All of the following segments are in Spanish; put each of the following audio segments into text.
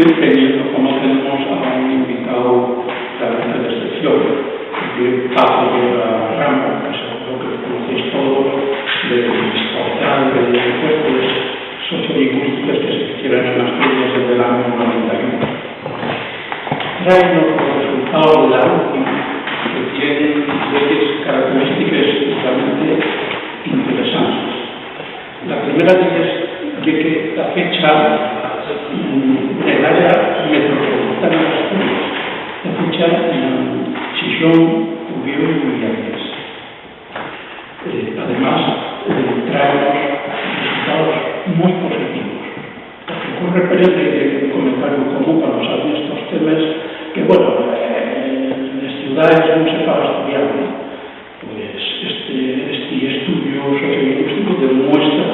teniendo como tenemos a un invitado realmente de excepción, que Paco de la Rama, que seguro que conocéis todos, de Portal, de encuestas sociolingüísticas que se hicieron en Asturias desde el año 91. Traen los resultados de la última, que tienen características realmente interesantes. La primera de ellas es de que la fecha del área metropolitana de Asturias, la fecha en Chichón, Ubión y Villarreal. Además, traemos resultados muy positivos. Lo que ocurre, parece, de un comentario común cuando salen estos temas, que bueno, en las ciudades no se para estudiar, ¿no? Pues este estudio sociolingüístico demuestra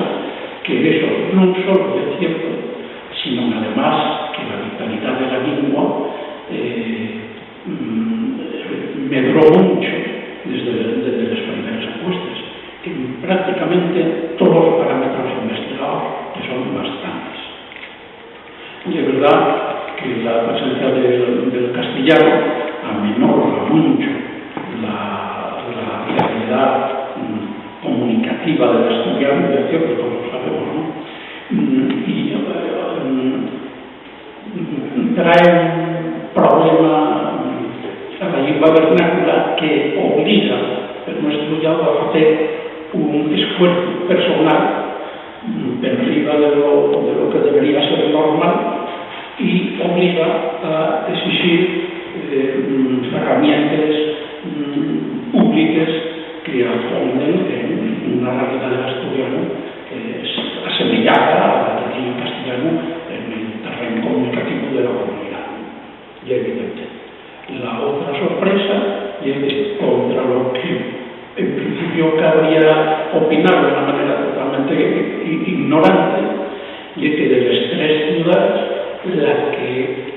que eso no solo es cierto, sino además que la vitalidad de la lengua medró mucho desde las primeras encuestas, en prácticamente todos los parámetros investigados, que son bastantes. Y es verdad que la presencia del castellano amenorra mucho la realidad comunicativa del estudiante, es cierto, todos lo sabemos, ¿no? Y trae un problema a la lengua vernácula que obliga al estudiante a hacer un esfuerzo personal por arriba de lo que debería ser normal y obliga a exigir herramientas públicas que afonden en una realidad del asturiano que es asemejada a la que tiene el castellano en el terreno comunicativo de la comunidad. Y evidente. La otra sorpresa es que contra lo que en principio cabría opinar de una manera totalmente ignorante, y es que de las tres ciudades la que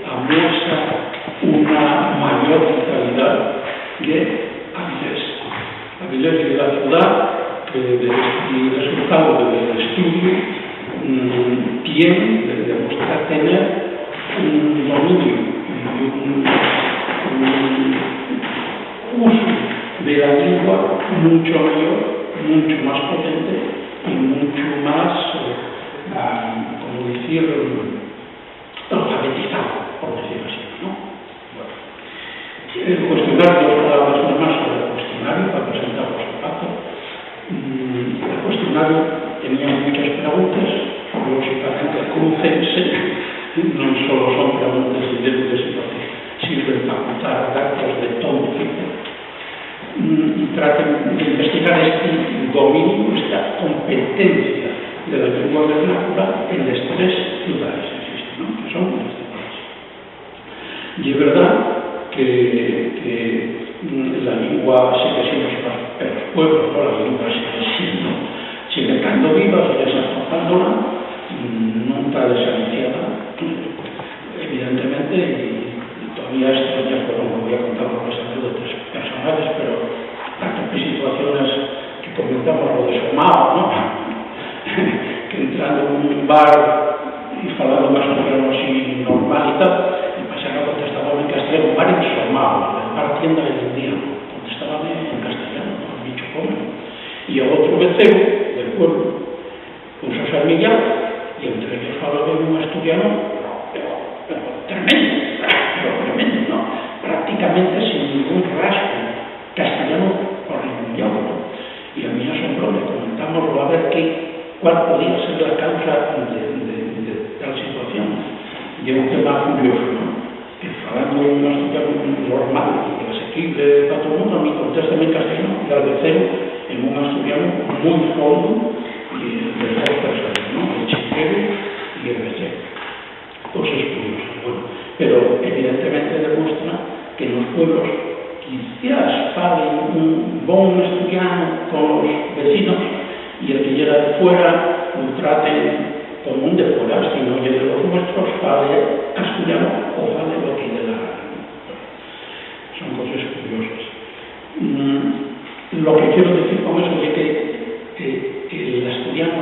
amuestra una mayor vitalidad es Avilés. Avilés es la ciudad que el resultado del estudio demuestra tener un dominio y un uso de la lengua mucho mayor, mucho más potente y mucho más, como decir, alfabetizado, por decirlo así, ¿no? Bueno. El cuestionario, dos palabras más sobre el cuestionario para presentarlos al Paco. El cuestionario tenía muchas preguntas, lógicamente crucense, no solo son preguntas evidentes, sino que sirven para contar datos de todo tipo. Y tratan de investigar este dominio, esta competencia de la lengua vernácula en las tres ciudades, ¿no? Que son las ciudades. Y es verdad que la lengua sigue siendo para los pueblos, ¿no? La lengua sigue estando viva, sigue exportándola, no está desahuciada, evidentemente, y todavía esto ya no voy a contar por las anécdotas personales, pero tantas situaciones que comentamos lo de Somao, ¿no? Que entrando en un bar y falando más o menos así normal y tal, y pasando contestaban en castellano, un bar en Somao, el bar tienda del día, contestaban en castellano, el bicho come. Y el otro vecino del pueblo puso a semillar, y entre ellos falaba un asturiano, pero tremendo, ¿no? Prácticamente sin ningún rasgo castellano por ningún lado, ¿no? Y a mí asombró, le comentamos a ver cuál podía ser la causa de tal situación. Y es un tema curioso, ¿no? Que falando un asturiano normal y asequible para todo el mundo, a mí contesta en castellano y al vecino en un asturiano muy fondo y de dos personas, ¿no? El chiquero y el vecino. Cosas curiosas, bueno. Pero evidentemente demuestra que en los pueblos quizás falen un buen asturiano con los vecinos y el que llega de fuera lo traten como un de fuera, si no llega de los nuestros, fale asturiano o fale lo que de la son cosas curiosas. Lo que quiero decir con eso es que el asturiano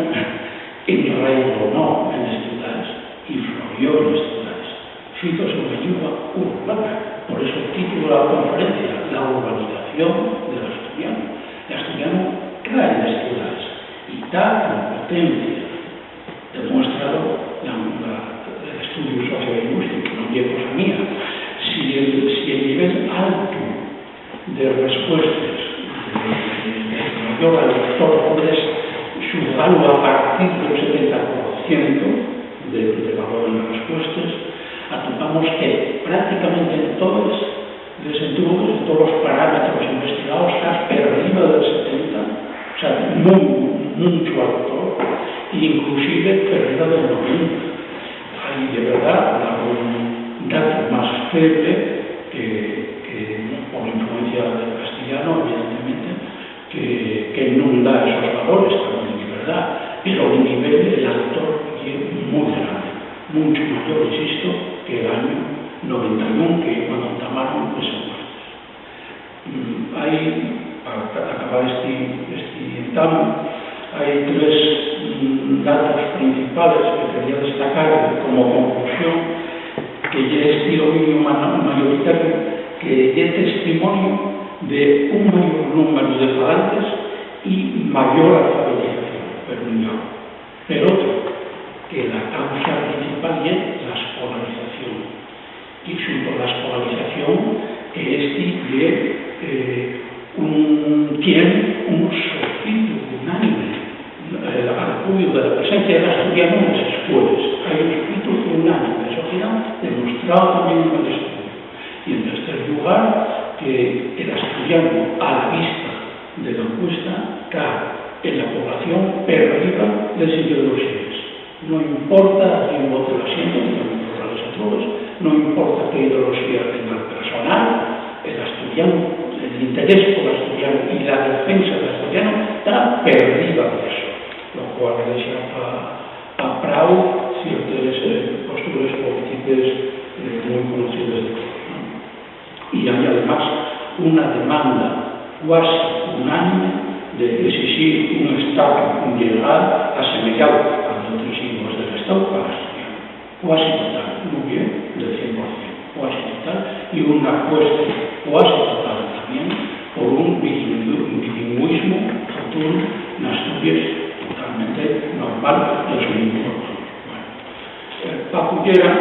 enraizó no en las ciudades y florió en las ciudades. escritos en una lengua urbana. Por eso el título de la conferencia, la urbanización del asturiano. El asturiano cae en las ciudades y da con potencia, demuéstralo el estudio sociolingüístico, no es cosa mía. Si el nivel alto de respuestas de mayor al lector puedes juzgarlo a partir del 70% de valor en las respuestas, atopamos que prácticamente en todos los parámetros investigados está arriba del 70%, o sea, mucho alto, inclusive arriba del 90%. Hay de verdad un dato más feble que por influencia del castellano, evidentemente, que no da esos valores también, de verdad, pero el nivel del autor es muy grande, mucho mayor, insisto, que el año 91, que cuando tomaron esa muerte. Hay, para acabar este examen, hay tres datos principales que quería destacar como conclusión, que ya es estilo mínimo mayoritario, que es testimonio de un mayor número de falantes y mayor alfabetización, pero otro, que la causa principal es la escolarización. Y junto a la escolarización, tiene un sofrito unánime al apoyo de la presencia del asturiano en las escuelas. Hay un espíritu unánime, eso queda demostrado también en el estudio. Y en tercer lugar, que el asturiano, a la vista de la encuesta, cae en la población per arriba del sitio de los sitios. No importa a quién vote el asiento, no importa qué ideología tenga el personal, el asturiano, el interés por el asturiano y la defensa del asturiano está per arriba de eso, lo cual deja a prou ciertas posturas políticas muy conocidas de todos. Y hay además una demanda casi unánime de exigir un Estado legal asemejado a los otros signos del Estado para el asturiano, casi total, muy bien, del 100%, casi total, y una apuesta casi total también por un bilingüismo futuro en Asturias totalmente normal de su mismo. Paco Llera,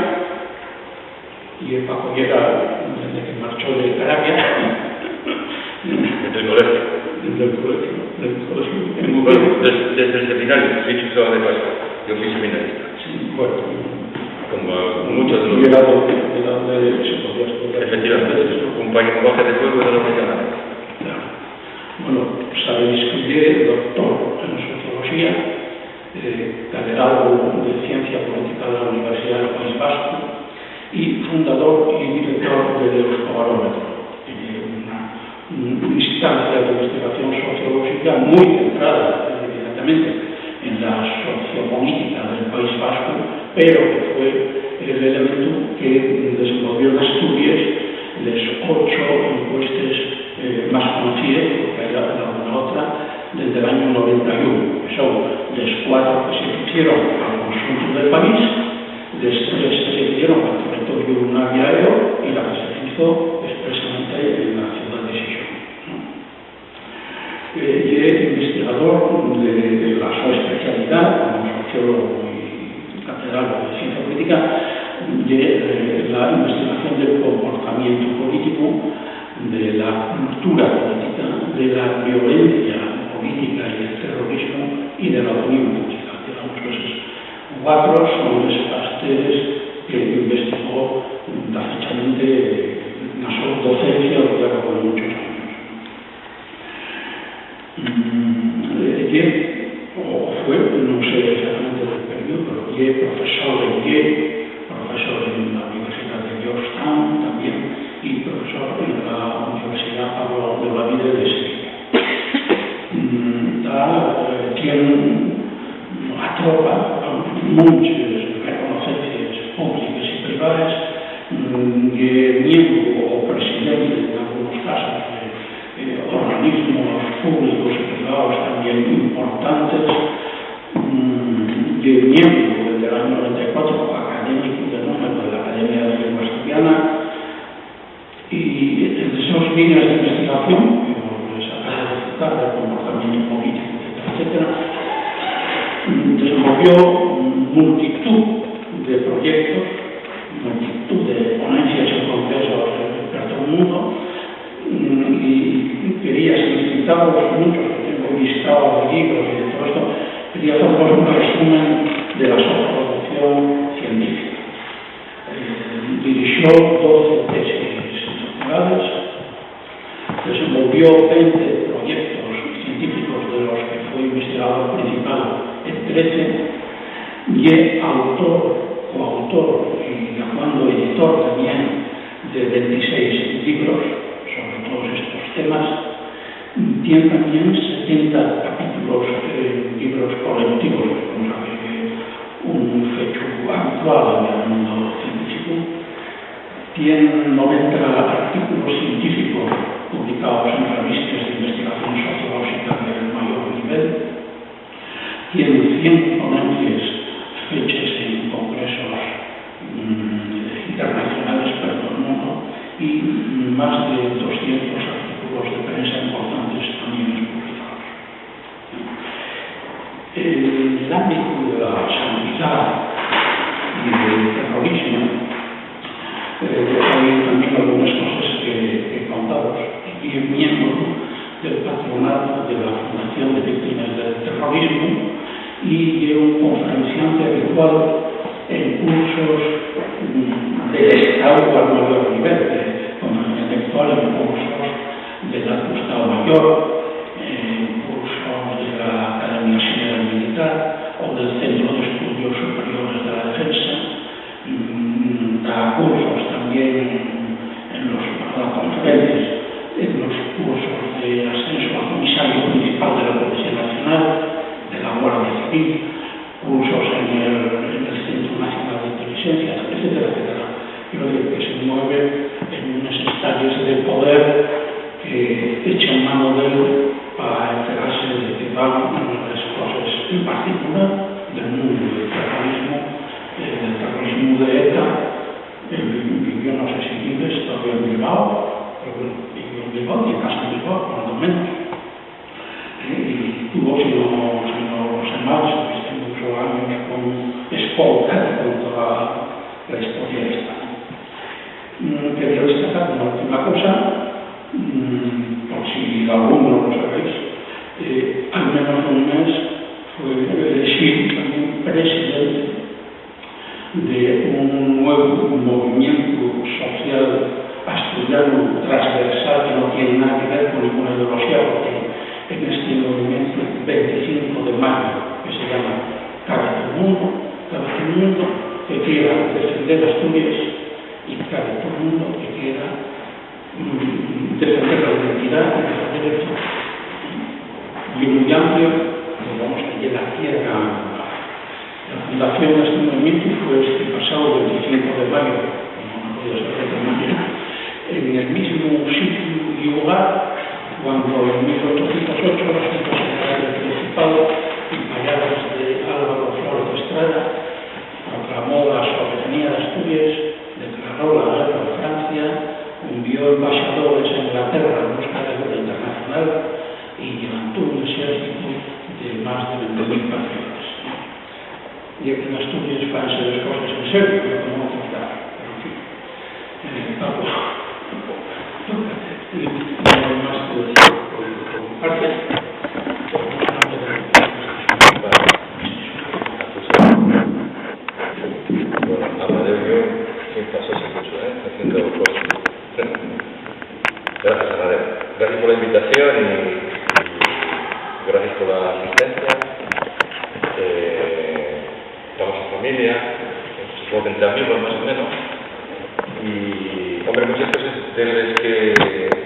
desde que marchó de Carabia, del colegio, desde el seminario, dicho sea de paso, yo fui seminarista. Sí, bueno, como muchos de los... Efectivamente, compañero baje de fuego de la mañana. Claro. Bueno, sabéis que es doctor en sociología, catedrático de ciencia política de la Universidad del País Vasco y fundador y director de los Cobarómetros, una instancia de investigación sociológica muy centrada, evidentemente, en la sociopolítica del País Vasco, pero que fue el elemento que desenvolvió en Asturias las 8 encuestas más conocidas, porque hay alguna otra, desde el año 91, que son las 4 que se hicieron al conjunto del país, las 3 que se hicieron al territorio naviario y la que se hizo expresamente en la ciudad de Xixón. Y es investigador de la su especialidad como sociólogo y catedrático de ciencia política de la investigación del comportamiento político, de la cultura política, de la violencia política y el terrorismo y de la opinión pública. Digamos que esos 4 son los pasteles que investigó fechamente en su docencia a lo largo de muchos años. Fue, no sé exactamente del periodo, pero profesor en la Universidad de Georgetown también y profesor en la Universidad Pablo de Olavide de Sevilla. Tiene una tropa, muchas reconocencias públicas y privadas, miembro o presidente en algunos casos de organismos públicos y privados también importantes, miembro desde el año 94 académico de número de la Academia de Lengua líneas de investigación, que les acabo de citar, del comportamiento político, etcétera, desenvolvió multitud de proyectos, multitud de ponencias y congresos por todo el mundo, y quería, si necesitaba los muchos que tengo listado de libros y de todo esto, quería hacer un resumen de la producción científica. Dirigió 12 tesis doctorales, desenvolvió 20 proyectos científicos de los que fue investigador principal en 13, y es autor, coautor y actuando editor también de 26 libros sobre todos estos temas. Tiene también 70 capítulos en libros colectivos, como sabe, un hecho habitual en el mundo científico. Tiene 90 artículos científicos publicados en revistas de investigación sociológica del mayor nivel. Tiene 100 ponencias hechas en congresos internacionales para todo el mundo y más de 200 artículos de prensa importantes también publicados. En el ámbito de la seguridad y del terrorismo, hay también algunas cosas que contaros, y es miembro del patronato de la Fundación de Víctimas del Terrorismo y es un conferenciante habitual en cursos del Estado al mayor nivel, de conferencia intelectual, en cursos del Alto Estado Mayor, en cursos de la Academia General Militar o del Centro de Estudios Superiores de la Defensa. Da cursos también da conferencias en los cursos de ascenso a comisario principal de la Policía Nacional, de la Guardia Civil, cursos en el Centro Nacional de Inteligencia, etcétera, etcétera. Quiero decir que se mueve en unas instancias de poder que echan mano de él para enterarse de que van las cosas, en particular del mundo del terrorismo de ETA. Vivió, no sé si vives, todavía en Bilbao, pero vivió en Bilbao, y en casa de Bilbao, cuando menos. Y tuvo, si no sé mal, estuviste muchos años con escolta con toda la historia esta. Quería destacar una última cosa, por si alguno no lo sabéis, al menos un mes fue elegido también presidente de un nuevo movimiento social asturiano transversal que no tiene nada que ver con ninguna ideología, porque en este movimiento 25 de mayo, que se llama Cabe todo el mundo que quiera defender Asturias y cabe todo el mundo que quiera defender la identidad y defender el futuro. Y muy amplio, digamos que llega a tierra. La fundación de este movimiento fue este pasado 25 de mayo, como no podía ser de otra manera, en el mismo sitio y lugar cuando en 1808 los centros generales del Principado, impallados de Álvaro Flores de Estrada, proclamó la soberanía de Asturias, declaró la guerra a Francia, envió embajadores a Inglaterra en busca de ayuda internacional y levantó un ejército de más de 20.000 patriotas. Y aquí en Asturias van a ser las cosas en serio, no como otros lados. Pero en fin, no hay más que decir por mi parte. Bueno, Amadeo y yo, sin pasarse mucho, haciendo cosas. Gracias, Amadeo. Gracias por la invitación y gracias por la asistencia. Estamos en familia, supongo que entre amigos más o menos, y hombre, muchas cosas de las que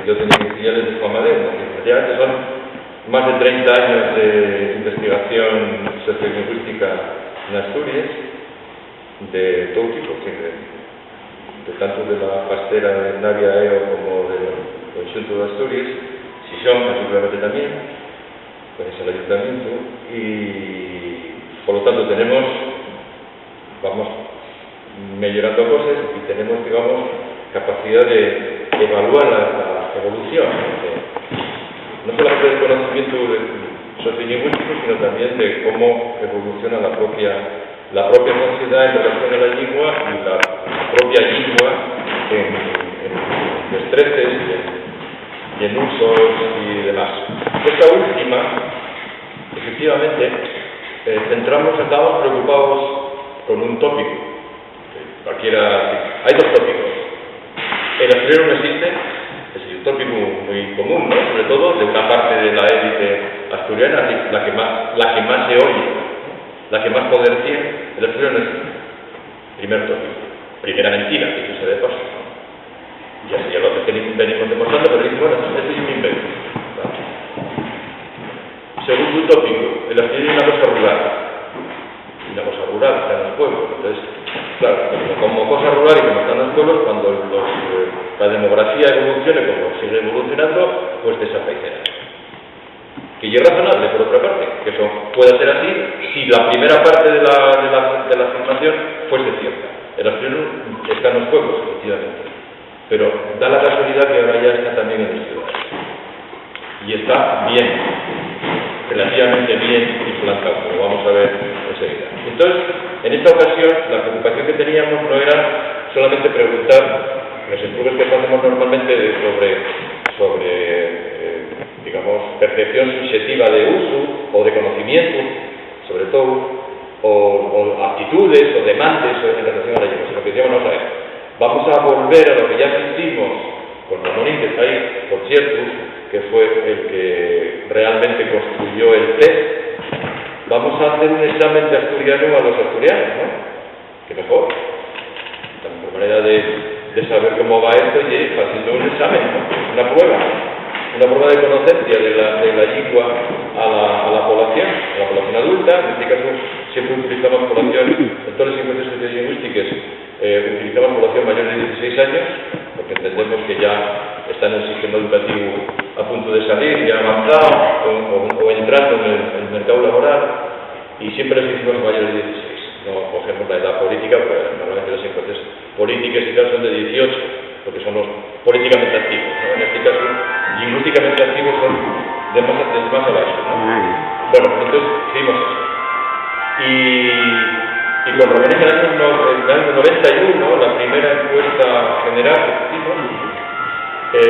yo tenía que decir ya les dijo Amadeo, ¿no? Que ya son más de 30 años de investigación sociolingüística en Asturias, de todo tipo, de tanto de la pastera de Navia EO como del conjunto de Asturias, Sison particularmente también, pues el ayuntamiento, y por lo tanto vamos mejorando cosas y tenemos, digamos, capacidad de evaluar la evolución, no solamente del conocimiento sociolingüístico, sino también de cómo evoluciona la propia sociedad en relación a la lengua y la propia lengua en destreces y en usos y demás. Esta última, efectivamente, estábamos preocupados con un tópico. Hay dos tópicos. El asturiano no existe, es un tópico muy común, ¿no? Sobre todo de una parte de la élite asturiana, la que más se oye, la que más poder tiene. El asturiano no existe. Primer tópico. Primera mentira, que eso se de paso. Ya lo venimos demostrando, pero dice, bueno, esto es un invento. Segundo tópico, el asturiano es una cosa rural. Una cosa rural está en los pueblos. Entonces, claro, como cosa rural y como están los pueblos, cuando la demografía evolucione como sigue evolucionando, pues desaparecerá. Que ya es razonable, por otra parte, que eso pueda ser así si la primera parte de la afirmación fuese cierta. El asturiano está en los pueblos, efectivamente, pero da la casualidad que ahora ya está también en las ciudades. Y está bien, relativamente bien implantado, como vamos a ver enseguida. Entonces, en esta ocasión, la preocupación que teníamos no era solamente preguntar los emplugues que hacemos normalmente sobre digamos, percepción subjetiva de uso o de conocimiento, sobre todo, o aptitudes o demandas en relación a la lengua, sino que decíamos, vamos a volver a lo que ya hicimos con Ramón que está ahí, por cierto, que fue el que realmente construyó el test. Vamos a hacer un examen de asturiano a los asturianos, ¿no? Que mejor. La mejor manera de saber cómo va esto y haciendo un examen, ¿no? Una prueba de conocencia de la lengua a la población adulta. En este caso siempre utilizamos población, en todas las encuestas sociolingüísticas utilizamos población mayor de 16 años, porque entendemos que ya está en el sistema educativo a punto de salir, ya avanzado o entrando en el mercado laboral, y siempre les hicimos mayores de 16. No cogemos la edad política, porque normalmente las encuestas políticas y tal son de 18, porque son los políticamente activos, ¿no? En este caso, lingüísticamente activos son de más abajo, ¿no? Bueno, entonces hicimos eso. Y con Ramón en el año 91, la primera encuesta general que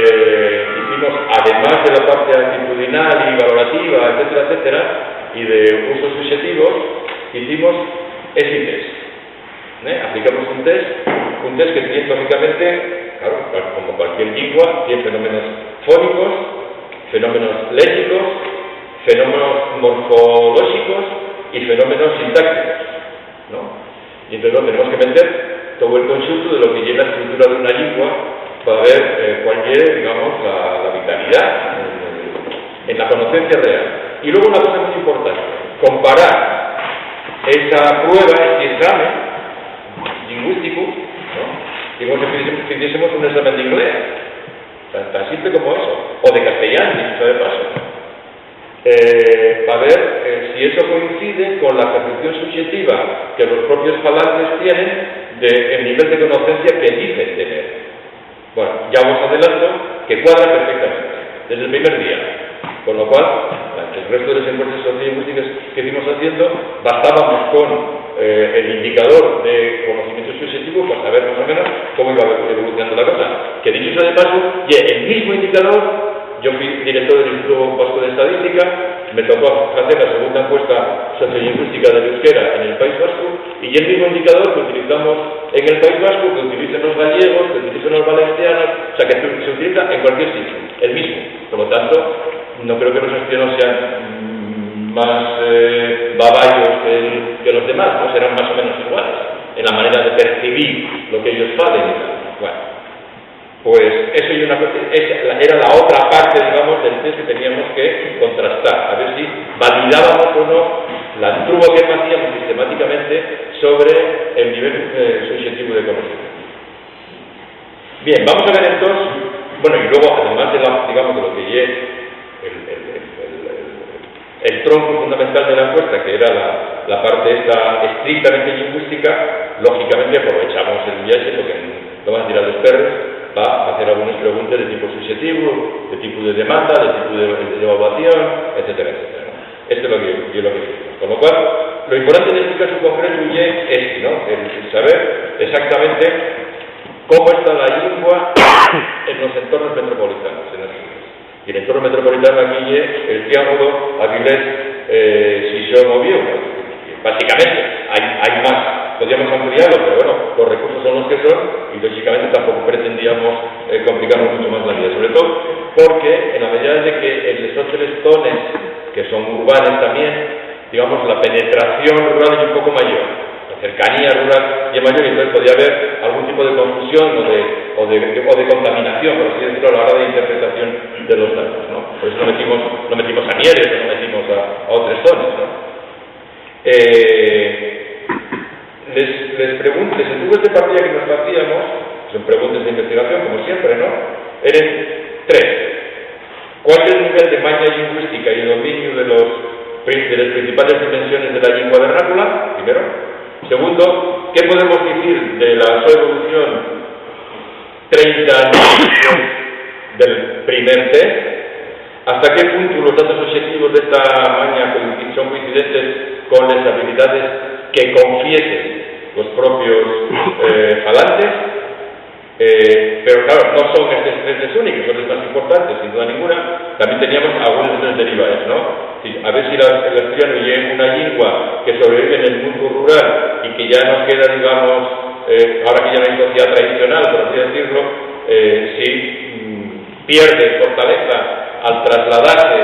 hicimos, además de la parte actitudinal y valorativa, etcétera, etcétera, y de usos subjetivos, hicimos ese test. Aplicamos un test que tiene, lógicamente, claro, como cualquier lengua, tiene fenómenos fónicos, fenómenos léxicos, fenómenos morfológicos y fenómenos sintácticos, ¿no? Y entonces tenemos que meter todo el conjunto de lo que lleva la estructura de una lengua para ver cuál es, digamos, la vitalidad en la conocencia real. Y luego una cosa muy importante, comparar esa prueba, ese examen lingüístico, ¿no? Y como si hiciésemos un examen de inglés, tan simple como eso, o de castellano, dicho de paso, para ver si eso coincide con la percepción subjetiva que los propios falantes tienen del nivel de conocencia que dicen tener. Bueno, ya os adelanto que cuadra perfectamente, desde el primer día. Con lo cual, el resto de las encuestas sociolingüísticas que fuimos haciendo, bastábamos con el indicador de conocimiento subjetivo para saber más o menos cómo iba evolucionando la cosa. Que dicho sea de paso, y el mismo indicador, yo fui director del Instituto Vasco de Estadística, me tocó hacer la segunda encuesta sociolingüística del euskera en el País Vasco, y el mismo indicador que utilizamos en el País Vasco, que utilizan los gallegos, que utilizan los valencianos, o sea, que se utiliza en cualquier sitio, el mismo. Por lo tanto, no creo que los asturianos sean más babayos que los demás, ¿no? Serán más o menos iguales en la manera de percibir lo que ellos valen. Bueno, pues eso era la otra parte, digamos, del test que teníamos que contrastar, a ver si validábamos o no la prueba que hacíamos sistemáticamente sobre el nivel subjetivo de conocimiento. Bien, vamos a ver entonces, bueno, y luego además de lo que lleve el tronco fundamental de la encuesta, que era la parte esta estrictamente lingüística, lógicamente aprovechamos el viaje, porque no van a tirar los perros, va a hacer algunas preguntas de tipo subjetivo, de tipo de demanda, de tipo de evaluación, etcétera, etcétera, ¿no? Esto es lo que yo lo que digo. Con lo cual, lo importante en este caso concreto es, ¿no?, el saber exactamente cómo está la lengua en los entornos metropolitanos, en las ciudades. Y el entorno metropolitano aquí es el triángulo Avilés-Sison-Oviedo. Básicamente, hay más. Podríamos ampliarlo, pero bueno, los recursos son los que son y lógicamente tampoco pretendíamos complicarnos mucho más la vida. Sobre todo porque en la medida de que en esos 3 zonas, que son urbanas también, digamos, la penetración rural es un poco mayor. Cercanía rural y mayor, y entonces podría haber algún tipo de confusión o de contaminación, por así decirlo, a la hora de interpretación de los datos, ¿no? Por eso no metimos a Mieres, no metimos a otras zonas, ¿no? Les pregunto, les entuvo de partida que nos hacíamos, son preguntas de investigación, como siempre, ¿no? Eran 3. ¿Cuál es el nivel de maña lingüística y dominio de las principales dimensiones de la lengua vernácula? Primero. Segundo, ¿qué podemos decir de la su evolución 30 años después del primer test? ¿Hasta qué punto los datos objetivos de esta maña son coincidentes con las habilidades que confiesen los propios falantes? Pero claro, no son estos 3 los únicos, son los más importantes, sin duda ninguna. También teníamos algunos otros derivados, ¿no? A ver si el asturiano es una lengua que sobrevive en el mundo rural y que ya no queda, digamos, ahora que ya no hay sociedad tradicional, por así decirlo, si pierde fortaleza al trasladarse,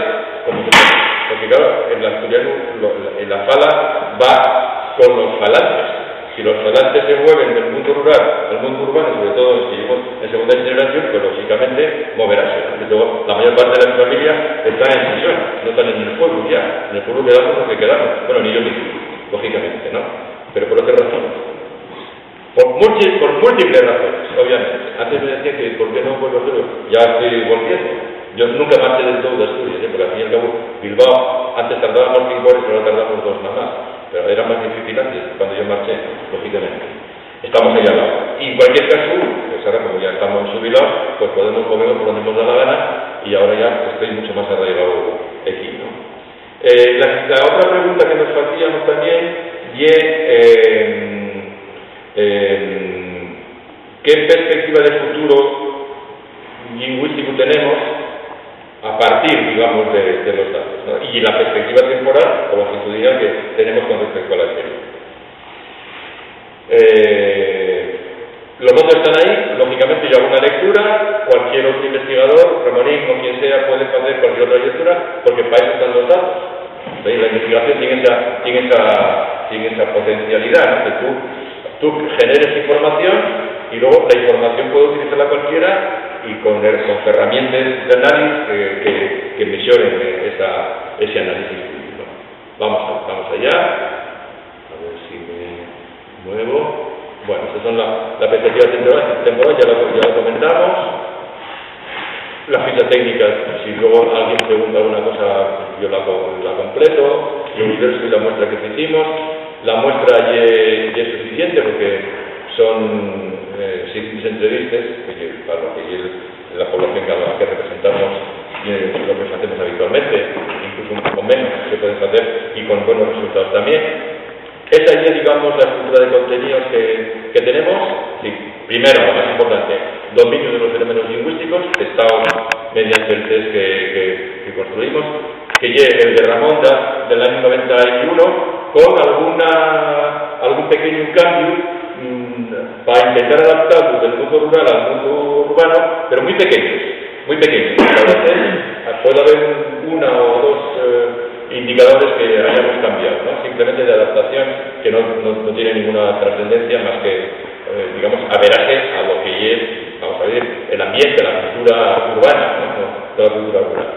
porque claro, el asturiano, en la fala va con los falantes. Si los falantes se mueven del mundo rural al mundo urbano, sobre todo si vivimos en segunda generación, pues lógicamente moverás. La mayor parte de la familia está en Sison, no están en el pueblo ya. En el pueblo quedamos los que quedamos. Bueno, ni yo mismo, lógicamente, ¿no? Pero por otras razones. Por múltiples razones, obviamente. Antes me decían que ¿por qué no vuelvo a Asturias? Ya estoy volviendo. Yo nunca marché del todo de Asturias, porque al fin y al cabo Bilbao, antes tardábamos 5 horas, pero ahora tardamos 2 nada más. Pero era más difícil antes, cuando yo marché, lógicamente. Estamos ahí al lado. Y en cualquier caso, pues ahora como ya estamos jubilados, pues podemos movernos por donde nos da la gana, y ahora ya estoy mucho más arraigado aquí, ¿no? La otra pregunta que nos hacíamos también es ¿qué perspectiva de futuro lingüístico tenemos a partir, digamos, de los datos, ¿no? Y la perspectiva temporal o longitudinal que tenemos con respecto a la experiencia. Los datos están ahí, lógicamente yo hago una lectura, cualquier otro investigador, Ramonín o quien sea, puede hacer cualquier otra lectura, porque para eso están los datos. ¿Veis? La investigación tiene esa potencialidad, ¿no? Que tú generes información y luego la información puede utilizarla cualquiera y con herramientas de análisis que mejoren ese análisis. Vamos allá. A ver si me muevo. Bueno, estas son la perspectiva temporal, ya la comentamos. La ficha técnica, si luego alguien pregunta alguna cosa, yo la completo. El universo y la muestra que hicimos. La muestra ya es suficiente porque son 6 entrevistas, para lo que es la población a la que representamos, lo que hacemos habitualmente, incluso un poco menos se puede hacer y con buenos resultados también. Esa ya, digamos, la estructura de contenidos que tenemos. Sí, primero, lo más importante, dominio de los fenómenos lingüísticos, testados mediante el test que construimos, que llegue el de Ramonda del año 91, con algún pequeño cambio para intentar adaptarlos del mundo rural al mundo urbano, pero muy pequeños. A veces puede haber 1 o 2 indicadores que hayamos cambiado, ¿no? Simplemente de adaptación que no tiene ninguna trascendencia más que, digamos, averaje a lo que es, vamos a ver, el ambiente, la cultura urbana, ¿no? Toda la cultura rural.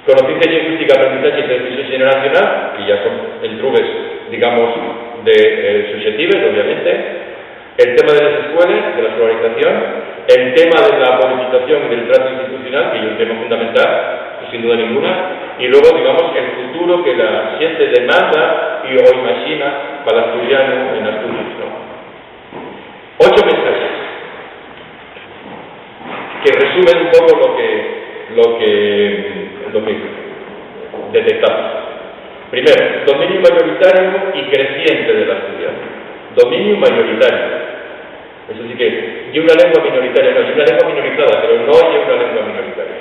Conocimiento lingüística, aprendizaje y transmisión generacional, que ya son entrubes, digamos, de susceptibles, obviamente. El tema de las escuelas, de la escolarización. El tema de la politización y del trato institucional, que es un tema fundamental, sin duda ninguna. Y luego, digamos, el futuro que la gente demanda o imagina para el asturiano en Asturias, ¿no? 8 mensajes. que resumen un poco lo que detectamos. Primero, dominio mayoritario y creciente del asturiano. Dominio mayoritario. Eso sí que, y una lengua minoritaria, no, y una lengua minorizada, pero no hay una lengua minoritaria.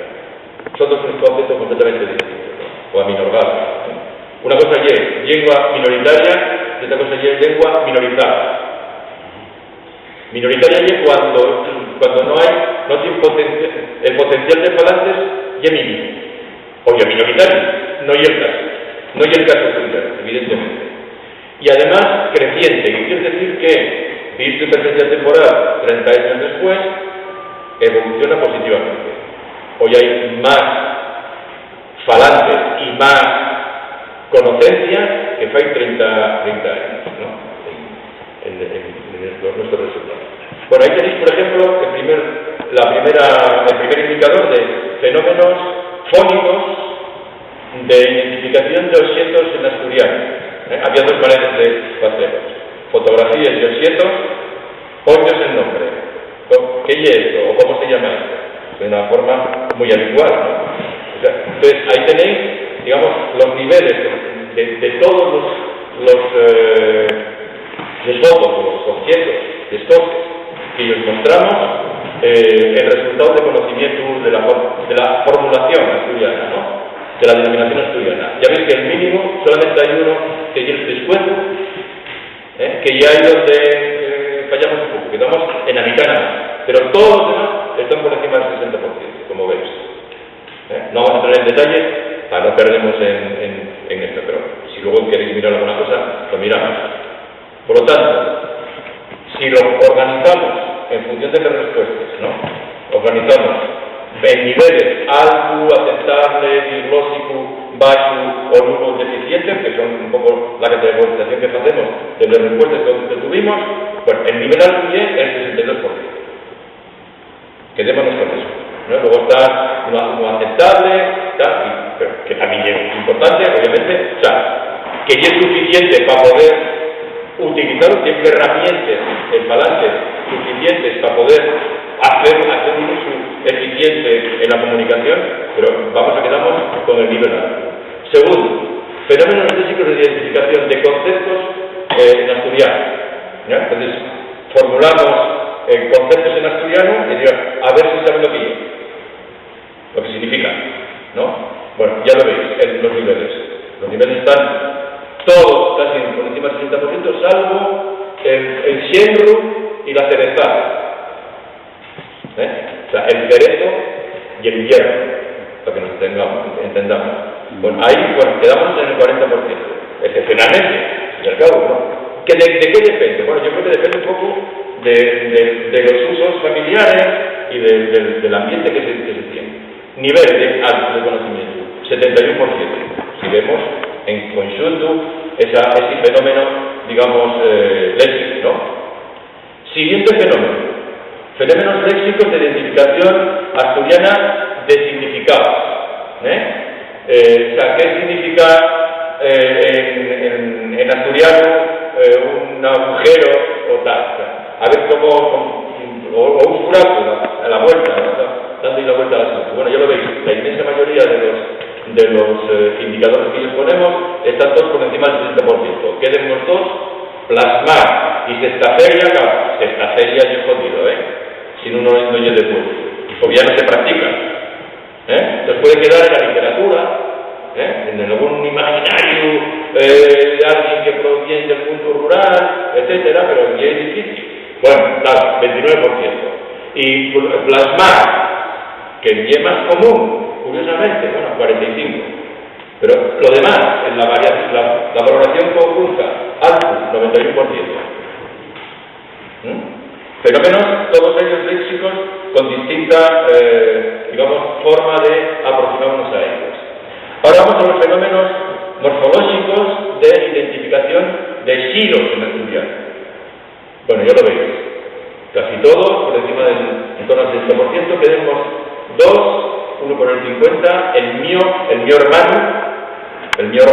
Son dos conceptos completamente distintos, ¿no? O aminorgados. Una cosa es lengua minoritaria y otra cosa es lengua minorizada. Minoritaria es cuando no tiene el potencial de falantes y es mínimo. O ya minoritario, no hay el caso asturiano, evidentemente. Y además creciente, que quiere decir que visto esta creciente temporal 30 años después, evoluciona positivamente. Hoy hay más falantes y más conocencia que fai 30 años, ¿no? En nuestros resultados. Bueno, ahí tenéis, por ejemplo, el primer indicador de fenómenos fónicos de identificación de objetos en asturiano. Había dos maneras de hacerlos: fotografías y objetos, ponlos el nombre. ¿Qué es esto? ¿O cómo se llama esto? De una forma muy habitual, ¿no? O sea, entonces, ahí tenéis, digamos, los niveles de todos los fotos, los objetos, de estos que os mostramos, el resultado de conocimiento de la formulación asturiana, ¿no? De la denominación asturiana. Ya veis que el mínimo solamente hay uno que es el descuento, que ya es donde fallamos un poco, quedamos en la mitad nada más, pero todos los demás están por encima del 60%, como veis. No vamos a entrar en detalle para no perdernos en esto, pero si luego queréis mirar alguna cosa, lo miramos. Por lo tanto, si lo organizamos en función de las respuestas, ¿no? Organizamos en niveles alto, aceptable, diglósico, bajo o nulo deficiente, que son un poco la categorización que hacemos de las respuestas que tuvimos, bueno, el nivel alto es el 62%. Quedémonos con eso, ¿no? Luego está lo aceptable, pero que también es importante, obviamente, o sea, que ya es suficiente para poder utilizar siempre herramientas falantes suficientes para poder hacer un uso eficiente en la comunicación, pero vamos a quedarnos con el nivel alto. Segundo, fenómenos léxicos de identificación de conceptos en asturiano, ¿no? Entonces, formulamos conceptos en asturiano y digo, a ver si saben lo que significa, ¿no? Bueno, ya lo veis, los niveles. Los niveles están todos casi por encima del 60%, salvo el siembro y la cerezada. O sea, el cerezo y el hierro, para que nos entendamos. Bueno, ahí quedamos en el 40%, excepcionalmente, al cabo, ¿no? ¿De qué depende? Bueno, yo creo que depende un poco de los usos familiares y del ambiente que se tiene. Nivel de alto de conocimiento, 71%. Si vemos en conjunto ese fenómeno, digamos, léxico, ¿no? Siguiente fenómeno. Fenómenos léxicos de identificación asturiana de significados. O sea, ¿qué significa en asturiano un agujero o tal? A ver cómo, o un furaco a la vuelta, ¿no? Dando la vuelta al asunto. Bueno, ya lo veis, la inmensa mayoría de los indicadores que les ponemos están todos por encima del 60%. Queden los dos, plasmar y sextaferia, claro, sextaferia es jodido, sin uno no es de pueblo, porque ya no se practica. Entonces puede quedar en la literatura, en algún imaginario de alguien que proviene del mundo rural, etcétera, pero ya es difícil. Bueno, claro, 29%. Y plasmar, que es más común, curiosamente, bueno, 45%. Pero lo demás, en la valoración conjunta, alto, 91%. Fenómenos, todos ellos léxicos, con distinta, digamos, forma de aproximarnos a ellos. Ahora vamos a los fenómenos morfológicos de identificación de giros en asturiano. Bueno, ya lo veis. Casi todos, por encima del en torno al 60%, tenemos dos, uno por el 50%, el mío hermano, o el mío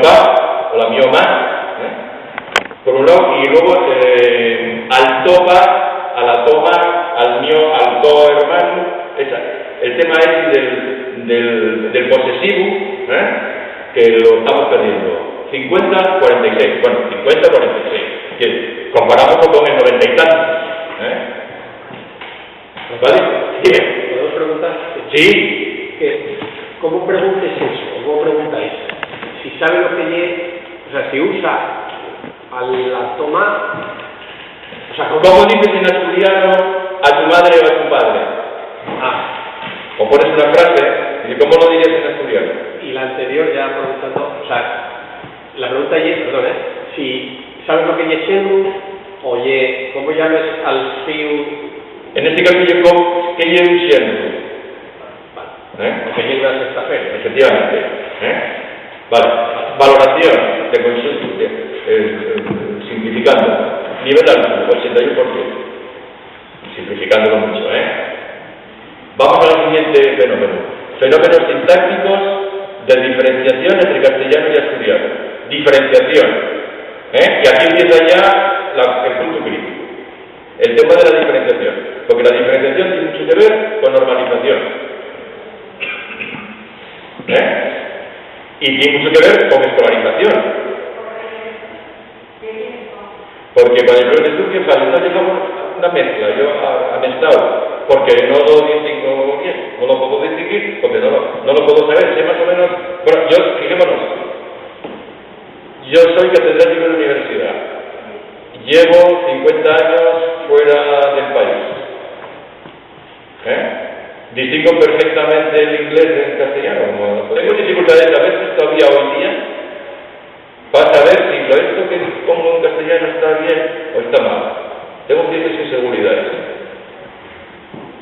pa, o la mío ma, por un lado, y luego al topa, a la toma, al mío, al co-hermano, el tema es del posesivo, que lo estamos perdiendo. 50-46, bueno, 50-46, que comparamos con el 90 y tantos. ¿Vale? Dime. ¿Puedo preguntar? Sí. ¿Cómo preguntes eso? ¿Cómo preguntáis? Si sabe lo que o sea, si usa a la toma, o sea, ¿Cómo dices en asturiano a tu madre o a tu padre? O pones una frase, y ¿cómo lo dirías en asturiano? Y la anterior ya preguntando, o sea, la pregunta es, perdón, si sabes lo que es xenru, oye, ¿cómo llamas al fiu? En este caso yo como que lleve un xenru. Porque lleva la sexta feria. Efectivamente. Vale. Valoración de consulta, simplificando. Nivel alto, 81%. Simplificándolo mucho, Vamos al siguiente fenómeno. Fenómenos sintácticos de diferenciación entre castellano y asturiano. Diferenciación. Y aquí empieza ya el punto crítico. El tema de la diferenciación. Porque la diferenciación tiene mucho que ver con normalización. Y tiene mucho que ver con escolarización. Porque cuando yo en estudio no llegamos una mezcla, yo amestado, porque no lo distingo bien, no lo puedo distinguir, porque no lo puedo saber, sé más o menos. Bueno, fijémonos, yo soy catedrático de la universidad, llevo 50 años fuera del país. Distingo perfectamente el inglés del castellano. Tengo dificultades a veces todavía hoy día para saber si esto que pongo en castellano está bien o está mal. Tengo ciertas inseguridades.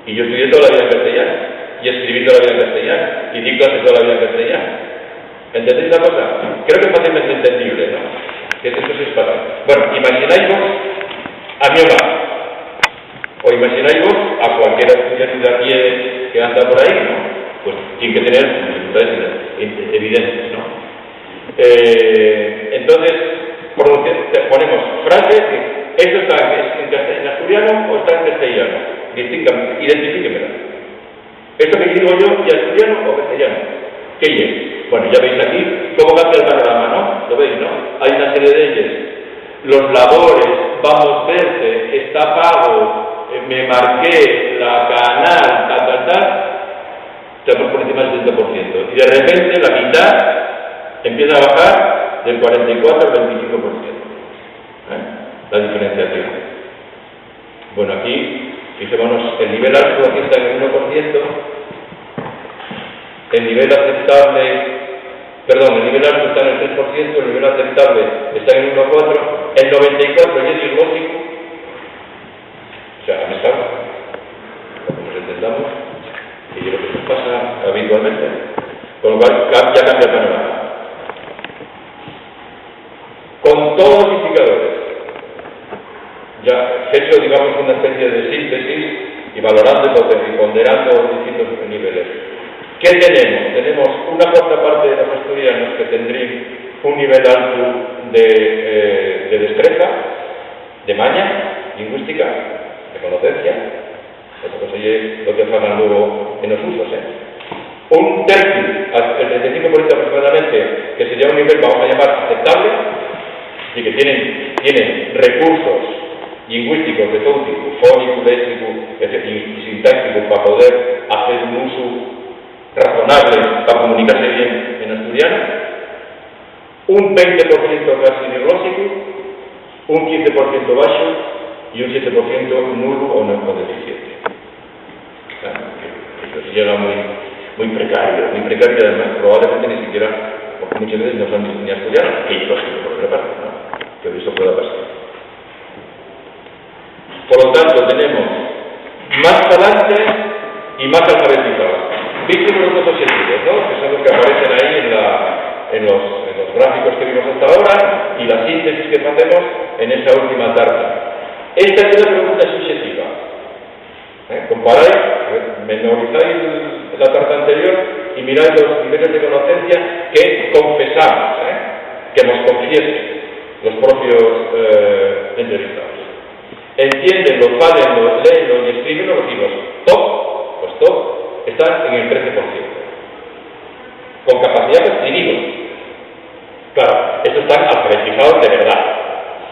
Y yo estudié toda la vida en castellano, y escribí toda la vida en castellano, y di clases toda la vida en castellano. ¿Entendéis la cosa? Creo que es fácilmente entendible, ¿no? Que esto es fácil. Bueno, imagináis vos a mi hogar. O imagináis vos a cualquier estudiante de aquí que anda por ahí, ¿no? Pues tiene que tener dificultades evidentes, ¿no? Entonces, ponemos frases que esto está en asturiano o está en castellano. Identifíquemela. ¿Esto que digo yo es asturiano o castellano? ¿Qué es? Bueno, ya veis aquí cómo cambia el panorama, ¿no? ¿Lo veis, no? Hay una serie de ellas. Los labores, vamos verte, está pago, me marqué, la canal, estamos por encima del 70%. Y de repente la mitad empieza a bajar del 44 al 25%. La diferenciación. Bueno, aquí, fijémonos, el nivel alto aquí está en el 1%, el nivel aceptable, el nivel alto está en el 3%, el nivel aceptable está en el 1,4%, el 94% ya es lógico. O sea, amistad, como nos entendamos, y es lo que nos pasa habitualmente, con lo cual ya cambia el panorama. Con todos los indicadores, ya he hecho, digamos, una especie de síntesis y valorando y ponderando distintos niveles. ¿Qué tenemos? Tenemos una cuarta parte de los asturianos que tendrían un nivel alto de destreza, de maña lingüística, de conocencia. Otra cosa es lo que hagan luego en los usos. Un tercio, el 35% aproximadamente, que sería un nivel, vamos a llamar, aceptable, y que tienen recursos lingüísticos de todo tipo, fónico, léxico y sintáctico, para poder hacer un uso razonable para comunicarse bien en asturiano. Un 20% casi neurológico, un 15% bajo y un 7% nulo o no deficiente. Eso llega muy precario, y además probablemente ni siquiera, porque muchas veces no son ni asturianos, que es lógico por otra parte, ¿no? Que eso pueda pasar. Por lo tanto, tenemos más talantes y más alfabetizados. ¿Viste los dos objetivos, no? Que son los que aparecen ahí en los gráficos que vimos hasta ahora y la síntesis que hacemos en esa última tarta. Esta es una pregunta subjetiva. Comparáis, memorizáis la tarta anterior y miráis los niveles de conocencia que confesamos, que nos confiesen los propios entrevistados. Entienden, lo leen y escriben, o lo están en el 13%, con capacidad restringidos. Claro, estos están alfabetizados de verdad,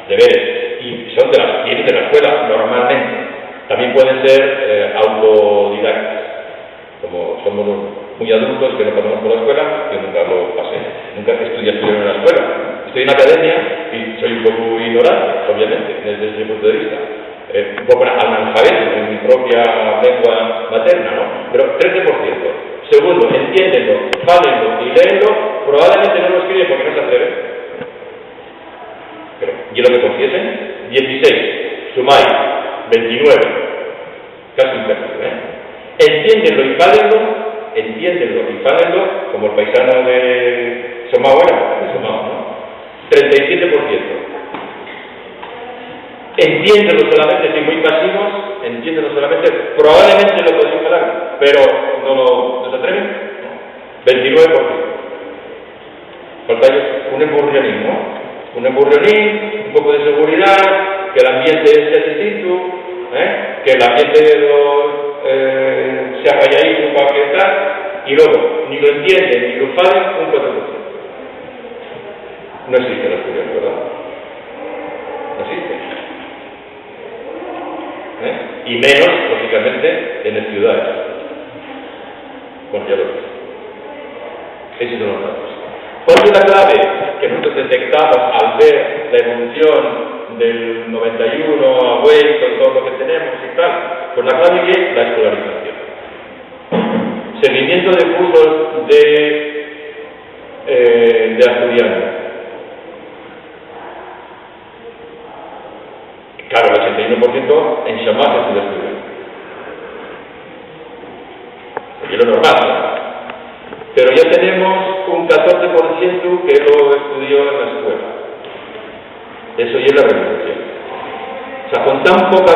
deberes, y vienen de la escuela normalmente. También pueden ser autodidactas, como somos muy adultos que no pasamos por la escuela, yo nunca lo pasé, nunca estudié en la escuela. Estoy en la academia y soy un poco ignorante, obviamente, desde ese punto de vista. Un poco analfabeto en mi propia lengua materna, ¿no? Pero 13%. Segundo, entiéndenlo, fálenlo y léenlo, probablemente no lo escriben porque no se atreven. Pero, ¿y es lo que confiesen? 16, sumáis, 29, casi un tercio, Entiéndenlo y fálenlo, como el paisano de Somao era, ¿no? 37%. Entiéndelo solamente, si muy pasivos, entiéndelo solamente, probablemente lo podéis falar, pero no se atreven, ¿no? 29%. Falta un emburrionín, ¿no? Un emburrionín, un poco de seguridad, que el ambiente sea distinto, que el ambiente sea falladito para que tal, y luego ni lo entienden ni lo falen, un 4%. No existe la estudiante, ¿verdad? No existe. Y menos, lógicamente, en las ciudades. Bueno, ya lo ves. Esos son los datos. ¿Cuál es la clave que nosotros detectamos al ver la evolución del 91 a Wade, con todo lo que tenemos y tal? Pues la clave es la escolarización. Seguimiento de cursos de estudiantes. Claro, el 81% en Chamás es de estudiante. Sería lo normal, ¿no? Pero ya tenemos un 14% que lo estudió en la escuela. Eso ya es la revolución. O sea, con tan poca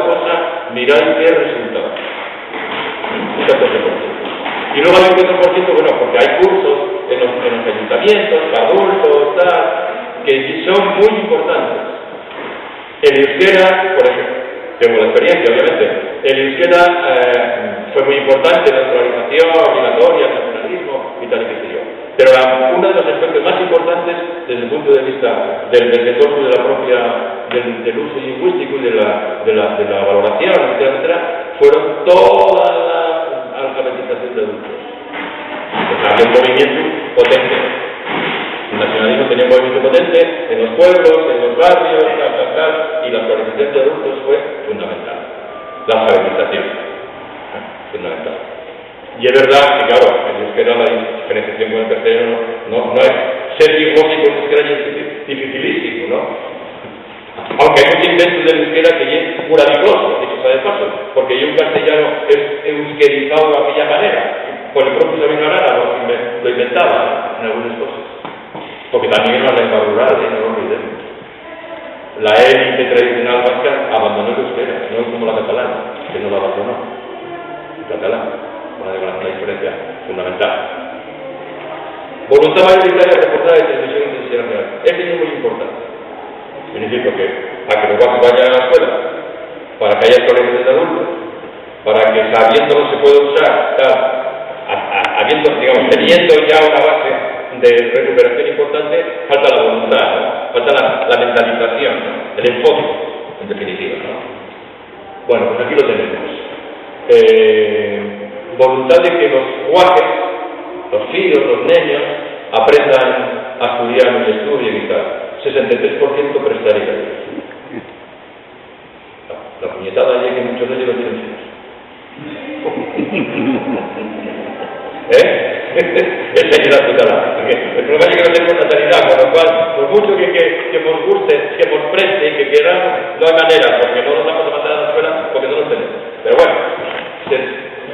cosa, mirad qué resultado. Un 14%. Y luego hay un 4%, bueno, porque hay cursos en los ayuntamientos, para adultos, tal, que son muy importantes. El euskera, por ejemplo, tengo la experiencia, obviamente, el euskera fue muy importante, la escolarización obligatoria, el nacionalismo y tal y qué sé yo. Pero uno de los aspectos más importantes desde el punto de vista del desarrollo de la propia, del uso lingüístico y de la valoración, etcétera, fueron toda la alfabetización de adultos. Pues había un movimiento potente. El nacionalismo tenía un movimiento potente en los pueblos, en los barrios, y la escolarización de adultos fue fundamental. La alfabetización, fundamental. Y es verdad que, claro, el euskera, la diferenciación con el castellano no es ser lingüístico en euskera es dificilísimo, ¿no? Aunque hay muchos inventos del euskera que es curadicoso, dicho sea de paso, porque yo un castellano es euskerizado de aquella manera, por el propio Sabino Arana lo inventaba en algunas cosas. Porque también es una lengua rural, no lo olvidemos. La élite tradicional vasca abandonó el euskera, no es como la catalana, que no la abandonó. El catalán, una diferencia fundamental. Voluntad mayoritaria reforzada de transmisión intencional. Este es muy importante. Significa que para que los vascos vayan a la escuela, para que haya escolarización de adultos, para que sabiéndolo se pueda usar, teniendo ya una base de recuperación importante, falta la voluntad, ¿no? Falta la mentalización, ¿no? El enfoque, en definitiva, ¿no? Bueno, pues aquí lo tenemos. Voluntad de que los guajes, los fillos, los niños, aprendan a estudiar y estudien y tal. 63% prestaría. La puñetada ya que muchos de ellos lo tienen Esa es la putada. El problema es que no tenemos natalidad, con lo cual, por mucho que nos guste, que nos preste y que queramos, no hay manera, porque no nos vamos a matar a la escuela, porque no los tenemos. Pero bueno,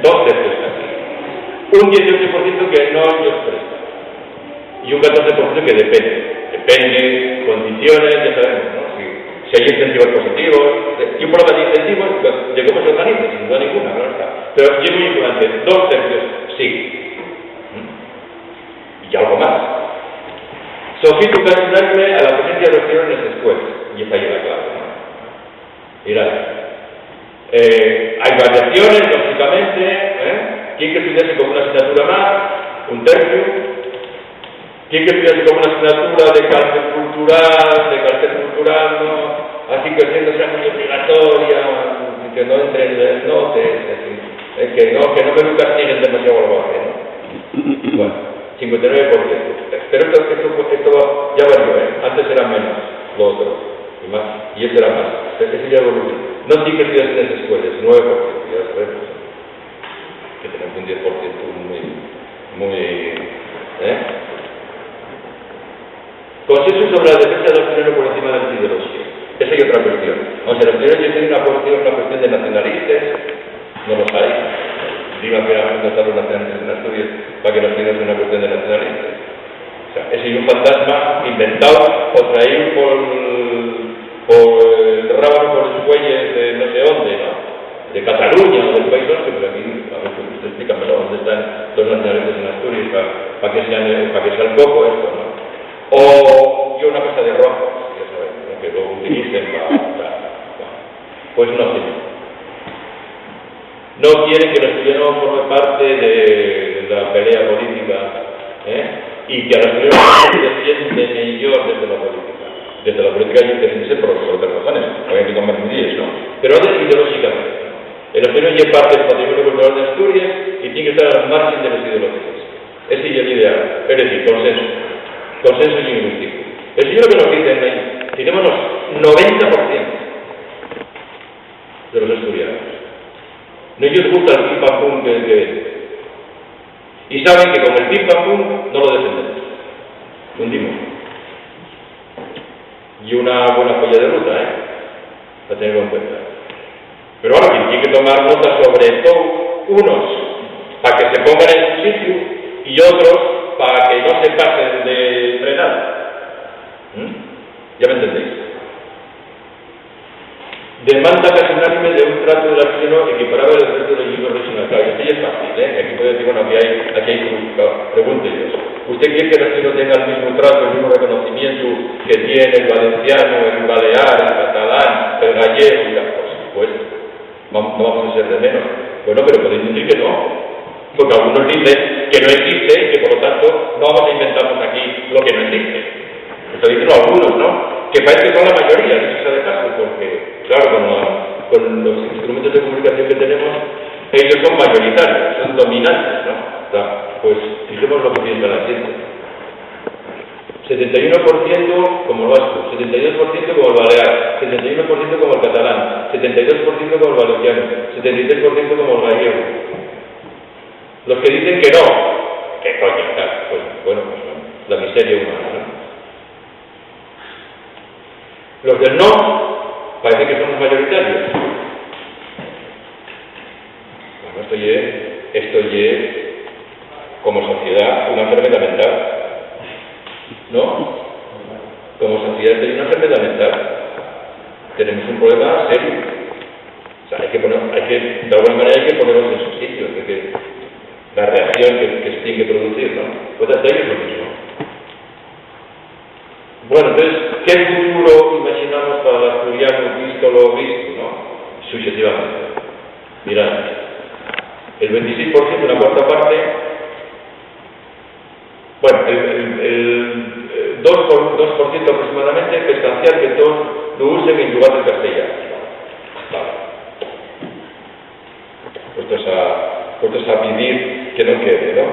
2 tercios casi. Un 18% que no los presta. Y un 14% que depende, condiciones, ya sabemos, ¿no? Si hay incentivos positivos, y un problema de incentivos, pues, de cómo se organiza, sin duda ninguna, claro está. Pero es muy importante, 2 tercios, sí. Y algo más. Sofito casi unánime a la presencia de los en las escuelas. Y esa es la clave, ¿no? Mirad, Hay variaciones, lógicamente, ¿Quién que estudiase como una asignatura más? Un tercio. ¿Quién que estudiase como una asignatura de carácter cultural, no? Así que siendo sea muy obligatoria, que no entre en el note, que no me lo castiguen demasiado al borde, ¿no? Bueno, 59%. Pero esto ya varió, Antes era menos, lo otro, y este era más. Ese ya evolucionó. No tiene que estudiar en esas escuelas, 9%, ya sabemos. Que tenemos un 10% muy. Consenso sobre la defensa de los primeros por encima de las ideologías. Esa hay otra cuestión. O sea, los primeros tienen una cuestión de nacionalistas, no los hay. Digan que no están los nacionalistas en Asturias para que los tienen una cuestión de nacionalistas. O sea, ese es un fantasma inventado o traído por el rábano, por los bueyes de no sé dónde, ¿no? De Cataluña o del País Vasco, pero aquí, a ver, usted explícamelo, ¿dónde están los nacionalistas en Asturias para que sea el poco esto, ¿no? O yo una cosa de rojo, ya sabes, ¿no? Que lo utilicen pues no sé. No quieren que los estudiantes formen parte de la pelea política, y que a los estudiantes defienden ellos desde la política. Desde la política hay que defenderse por otras razones, hay que tomar medidas, ¿no? Pero no ideológicamente. El estudiante es parte del patrimonio cultural de Asturias y tiene que estar al margen de las ideologías. Ese es el ideal, es decir, consenso lingüístico. Eso es lo que nos dicen ahí. Tenemos 90% de los asturianos. No les gusta el pim pam pum que y saben que con el pim pam pum no lo defendemos. Hundimos. Y una buena joya de ruta, para tenerlo en cuenta. Pero ahora quien tiene que tomar nota sobre todo, unos para que se pongan en su sitio y otros para que no se pasen de frenada. ¿Ya me entendéis? Demanda casi unánime de un trato del asturiano equiparable al resto de los libros regionales. Claro, esto ya es fácil, Aquí puede decir, bueno, aquí hay pregúnteles. ¿Usted quiere que el asturiano tenga el mismo trato, el mismo reconocimiento que tiene el valenciano, el balear, el catalán, el gallego y las cosas? Pues no vamos a ser de menos. Bueno, pero podéis decir que no. Porque algunos dicen que no existe y que por lo tanto no vamos a inventarnos aquí lo que no existe. Esto dicen algunos, ¿no? Que parece que son la mayoría, en ese caso, porque, claro, con los instrumentos de comunicación que tenemos, ellos son mayoritarios, son dominantes, ¿no? O sea, pues fijemos lo que piensa la gente. 71% como el vasco, 72% como el balear, 71% como el catalán, 72% como el valenciano, 73% como el gallego. Los que dicen que no, que coño, pues bueno, pues la miseria humana, ¿no? Los del no, parece que son los mayoritarios. Bueno, esto es como sociedad una enfermedad mental, ¿no? Como sociedad tenemos una enfermedad mental. Tenemos un problema serio. O sea, de alguna manera hay que ponerlos en su sitio, porque la reacción que se tiene que producir, ¿no? Pues hasta ahí es lo mismo. Bueno, entonces, ¿qué futuro imaginamos para el asturiano visto lo visto, no? Subjetivamente. Mirad, el 26%, una cuarta parte, bueno, el 2% aproximadamente, pescancial que todos lo usen en lugar del castellano. Vale. Puestos a pedir que no quede, ¿no?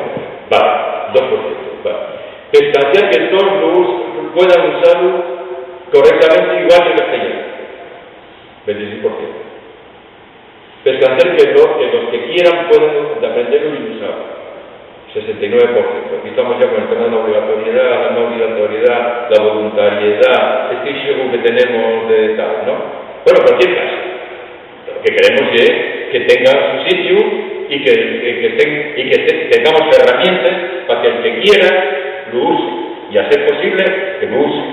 Vale, 2%. Vale. Pescancial que todos puedan usarlo correctamente igual que el castellano. 25%. Pescancial que los que quieran pueden aprenderlo y usarlo. 69%. Aquí estamos ya con el tema de la obligatoriedad, la no obligatoriedad, la voluntariedad, este issue que tenemos de tal, ¿no? Bueno, cualquier caso. Lo que queremos es que tenga su sitio y que tengamos herramientas para que el que quiera lo use y a ser posible que lo use,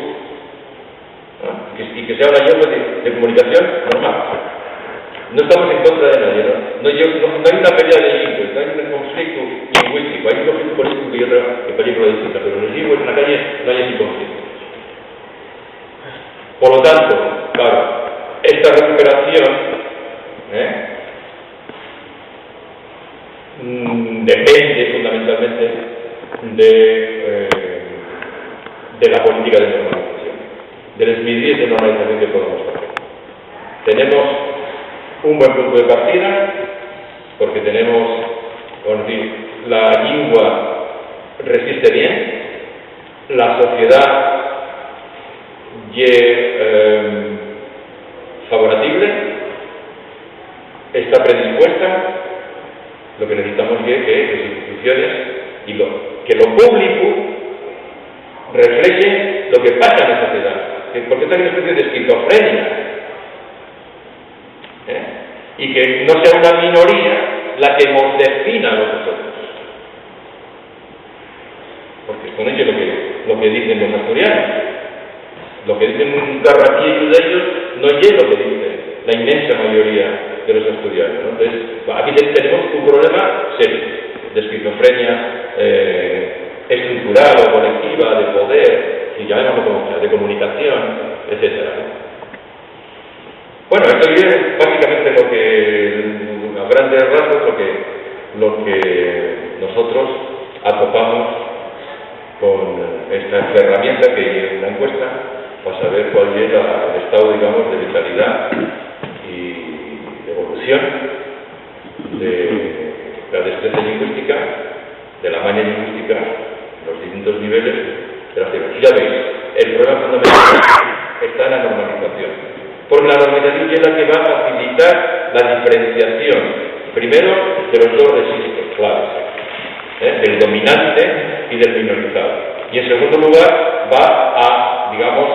¿no? Y que sea una lengua de comunicación normal. No estamos en contra de nadie, no hay una pelea de lingües, no hay un conflicto lingüístico, hay un conflicto político y otra película distinta, pero en los lingües en la calle no hay ese conflicto. Por lo tanto, claro, esta recuperación de la política de normalización, de las medidas de normalización que podemos hacer. Tenemos un buen punto de partida, porque tenemos, por decir, la lengua resiste bien, la sociedad favorable, está predispuesta. Lo que necesitamos es que las instituciones y que lo público refleje lo que pasa en la sociedad, porque está en una especie de esquizofrenia, y que no sea una minoría la que nos defina a nosotros, porque con ello lo que dicen los asturianos, lo que dicen un garratillo de ellos no es lo que dice la inmensa mayoría de los asturianos, ¿no? Entonces, aquí tenemos un problema serio de esquizofrenia estructural o colectiva, de poder, y llamémoslo como sea, de comunicación, etcétera, ¿no? Bueno, esto es básicamente lo que, a grandes rasgos, lo que nosotros atopamos con esta herramienta que es una encuesta para saber cuál es el estado, digamos, de vitalidad y de evolución de la destreza lingüística, de la maña lingüística, los distintos niveles de la ciencia. Ya veis, el problema fundamental está en la normalización, porque la normalización es la que va a facilitar la diferenciación, primero, de los dos registros claves, del dominante y del minorizado, y en segundo lugar va a, digamos,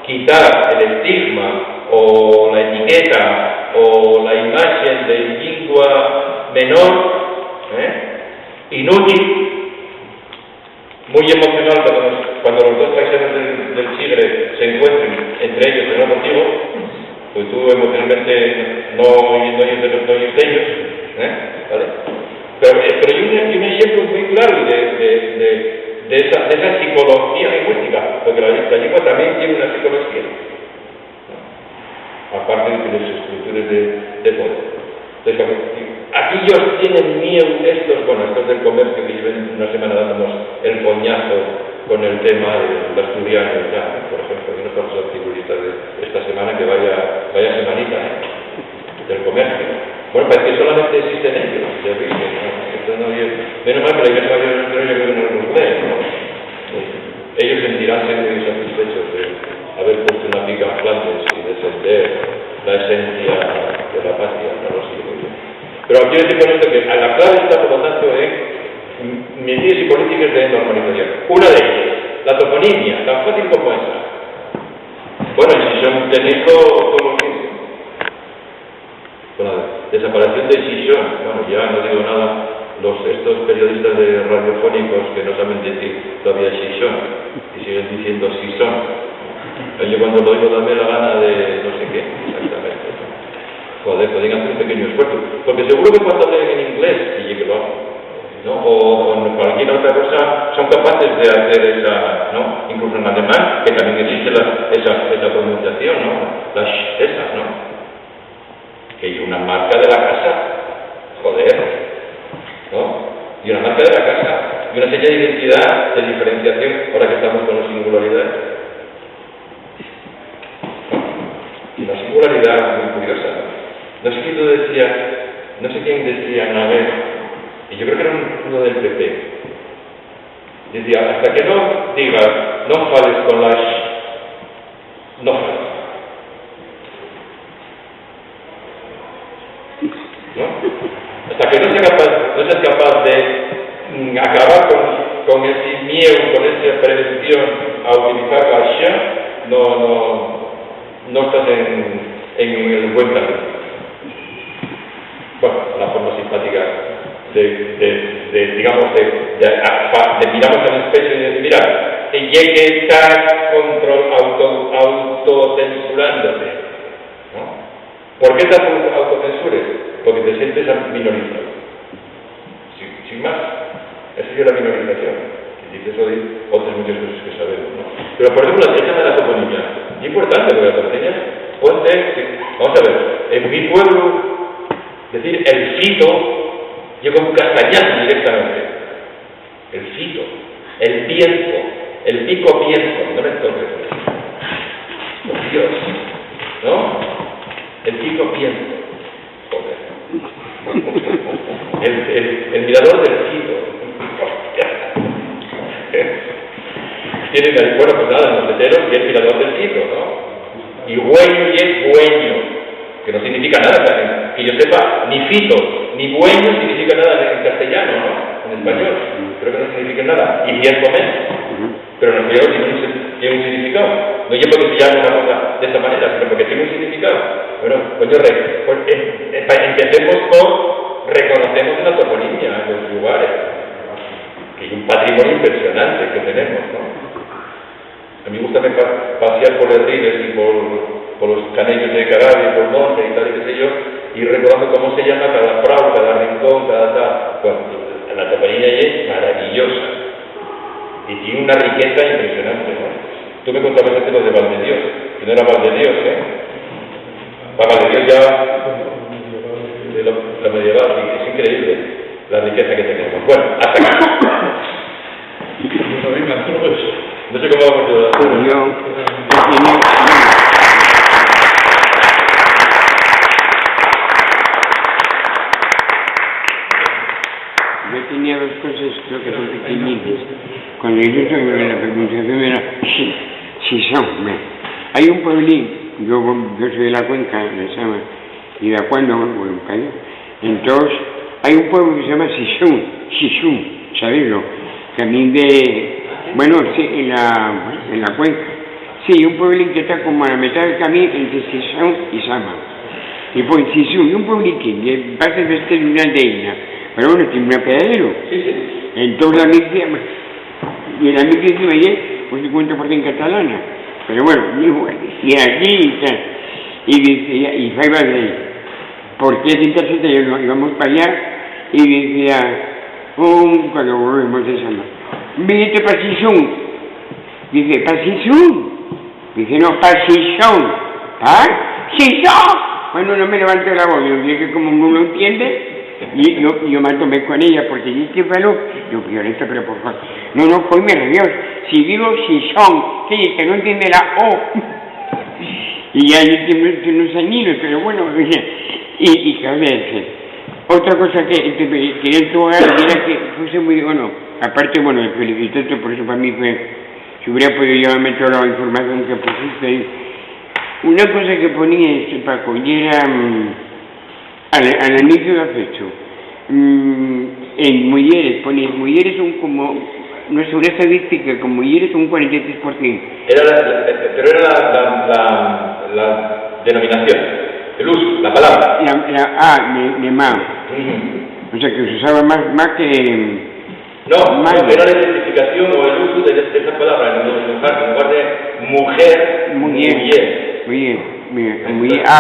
quitar el estigma o la etiqueta o la imagen de lengua menor, inútil, muy emocional cuando los dos paisanos del Chigre se encuentren entre ellos en un motivo, pues tú emocionalmente no oyes de ellos, ¿vale? Pero hay un ejemplo muy claro de esa psicología lingüística, porque la lengua también tiene una psicología, ¿no? Aparte de las estructuras de poder. Entonces, aquí ellos tienen miedo, estos del comercio que llevan una semana dándonos el coñazo con el tema del asturiano, por ejemplo, y unos cuantos articulistas de esta semana, que vaya semanita del comercio. Bueno, parece que solamente existen ellos, ya veis, menos mal que la iglesia mayor no los lee, ¿no? Ellos sentiránse muy satisfechos de haber puesto una pica en Flandes y defender la esencia de la patria, no lo sé. Pero quiero decir con esto que a la clave está, por lo tanto, en medidas y políticas de normalización. Una de ellas, la toponimia, tan fácil como esa. Bueno, y si son tenéis todo lo que con la desaparición de Xixón, bueno, ya no digo nada, estos periodistas de radiofónicos que no saben decir todavía Xixón y siguen diciendo Xixón. Yo cuando lo digo también la gana de no sé qué, exactamente. Joder, podrían hacer un pequeño esfuerzo, porque seguro que cuando leen en inglés, y que lo hacen, ¿no? O en cualquier otra cosa, son capaces de hacer esa, ¿no? Incluso en alemán, que también existe esa pronunciación, ¿no? Esa, ¿no? Que hay una marca de la casa, joder, ¿no? Y una marca de la casa, y una señal de identidad, de diferenciación, ahora que estamos con la singularidad. Y una singularidad muy curiosa, ¿no? No sé quién decía una vez, y yo creo que era uno del PP, decía, hasta que no digas, no fales con las, no fales. ¿No? Hasta que no seas capaz de acabar con ese miedo, con esa prevención a utilizar la acción, no estás en el buen camino. Bueno, la forma simpática de mirarnos al espejo y decir, mira, ya que estás autocensurándote, ¿no? ¿Por qué te autocensures? Porque te sientes minorizado. Sin más, esa es la minorización. Y dices hoy otras muchas cosas que sabemos, ¿no? Pero por ejemplo, el tema de la toponimia, es importante lo de la toponimia. Vamos a ver, en mi pueblo, decir el fito, yo como un castañazo directamente. El fito. el pienso, el pico pienso, no me toques. Por Dios, ¿no? El pico pienso, joder. El mirador del Cito. Tienen, bueno, pues nada, los leteros y el mirador del Cito, ¿no? Y güeño y es güeño, que no significa nada, que yo sepa, ni fito, ni güeño significa nada en castellano, ¿no? En español, creo que no significa nada, y pienso menos. Pero en el tiene un significado. No es porque se llame una cosa de esa manera, sino porque tiene un significado. Bueno, coño, empecemos con reconocemos la toponimia en los lugares, que hay un patrimonio impresionante que tenemos, ¿no? A mí me gusta pasear por el Ribes y por los canellos de Carabia, por Monte y tal, y qué sé yo, y recordando cómo se llama cada frau, cada rincón, cada tal. Bueno, la toponimia es maravillosa y tiene una riqueza impresionante, ¿no? Tú me contabas antes lo de Valdedios, que no era Valdedios, ¿eh? Valdedios ya de la medieval, sí, es increíble la riqueza que tenemos. Bueno, hasta acá. No sé cómo vamos a hacer. Yo tenía dos cosas, creo que son pequeñitas. Cuando yo sobre la pronunciación era Sison. Hay un pueblín, yo soy de la cuenca, de Sama, y de cuando, bueno, cayó. Entonces, hay un pueblo que se llama Sison, ¿sabéislo? También bueno, sí, en la cuenca. Sí, un pueblín que está como a la mitad del camino entre Sison y Sama. Y pues Sison, un puebliquín, que pasa de ser una aldeína. Pero bueno, tiene un apeadero. Sí. Entonces la mixta, y la mixta encima ya, pues 50% catalana. Pero bueno, y aquí está. Y decía, y Faiba de ahí. ¿Por qué sentarse? Íbamos para allá, y decía, cuando volvemos de Sama, vete para Sison. Dice, ¿para Sison? Dice, no, para Sison. ¿Ah? ¡Sison! Bueno, no me levanto la voz, yo dije, como no lo entiende. Y yo me tomé con ella porque dije, bueno, yo Violeta, pero por favor, no, pues me Dios, si digo Sison, que no entiende la O, y ya yo tengo unos añitos, pero bueno, y cabe decir, otra cosa que quería tocar era que fuese muy, bueno, aparte, bueno, de felicitarte, por eso para mí fue, si hubiera podido llevarme toda la información que pusiste ahí, una cosa que ponía Paco, y era al inicio de fecha, en mujeres, mujeres son como, no sé, una estadística, como mujeres son un 43%. Pero era la denominación, el uso, la palabra. De más. O sea, que se usaba más que... No, era la identificación o el uso de esa palabra, en lugar de mujer.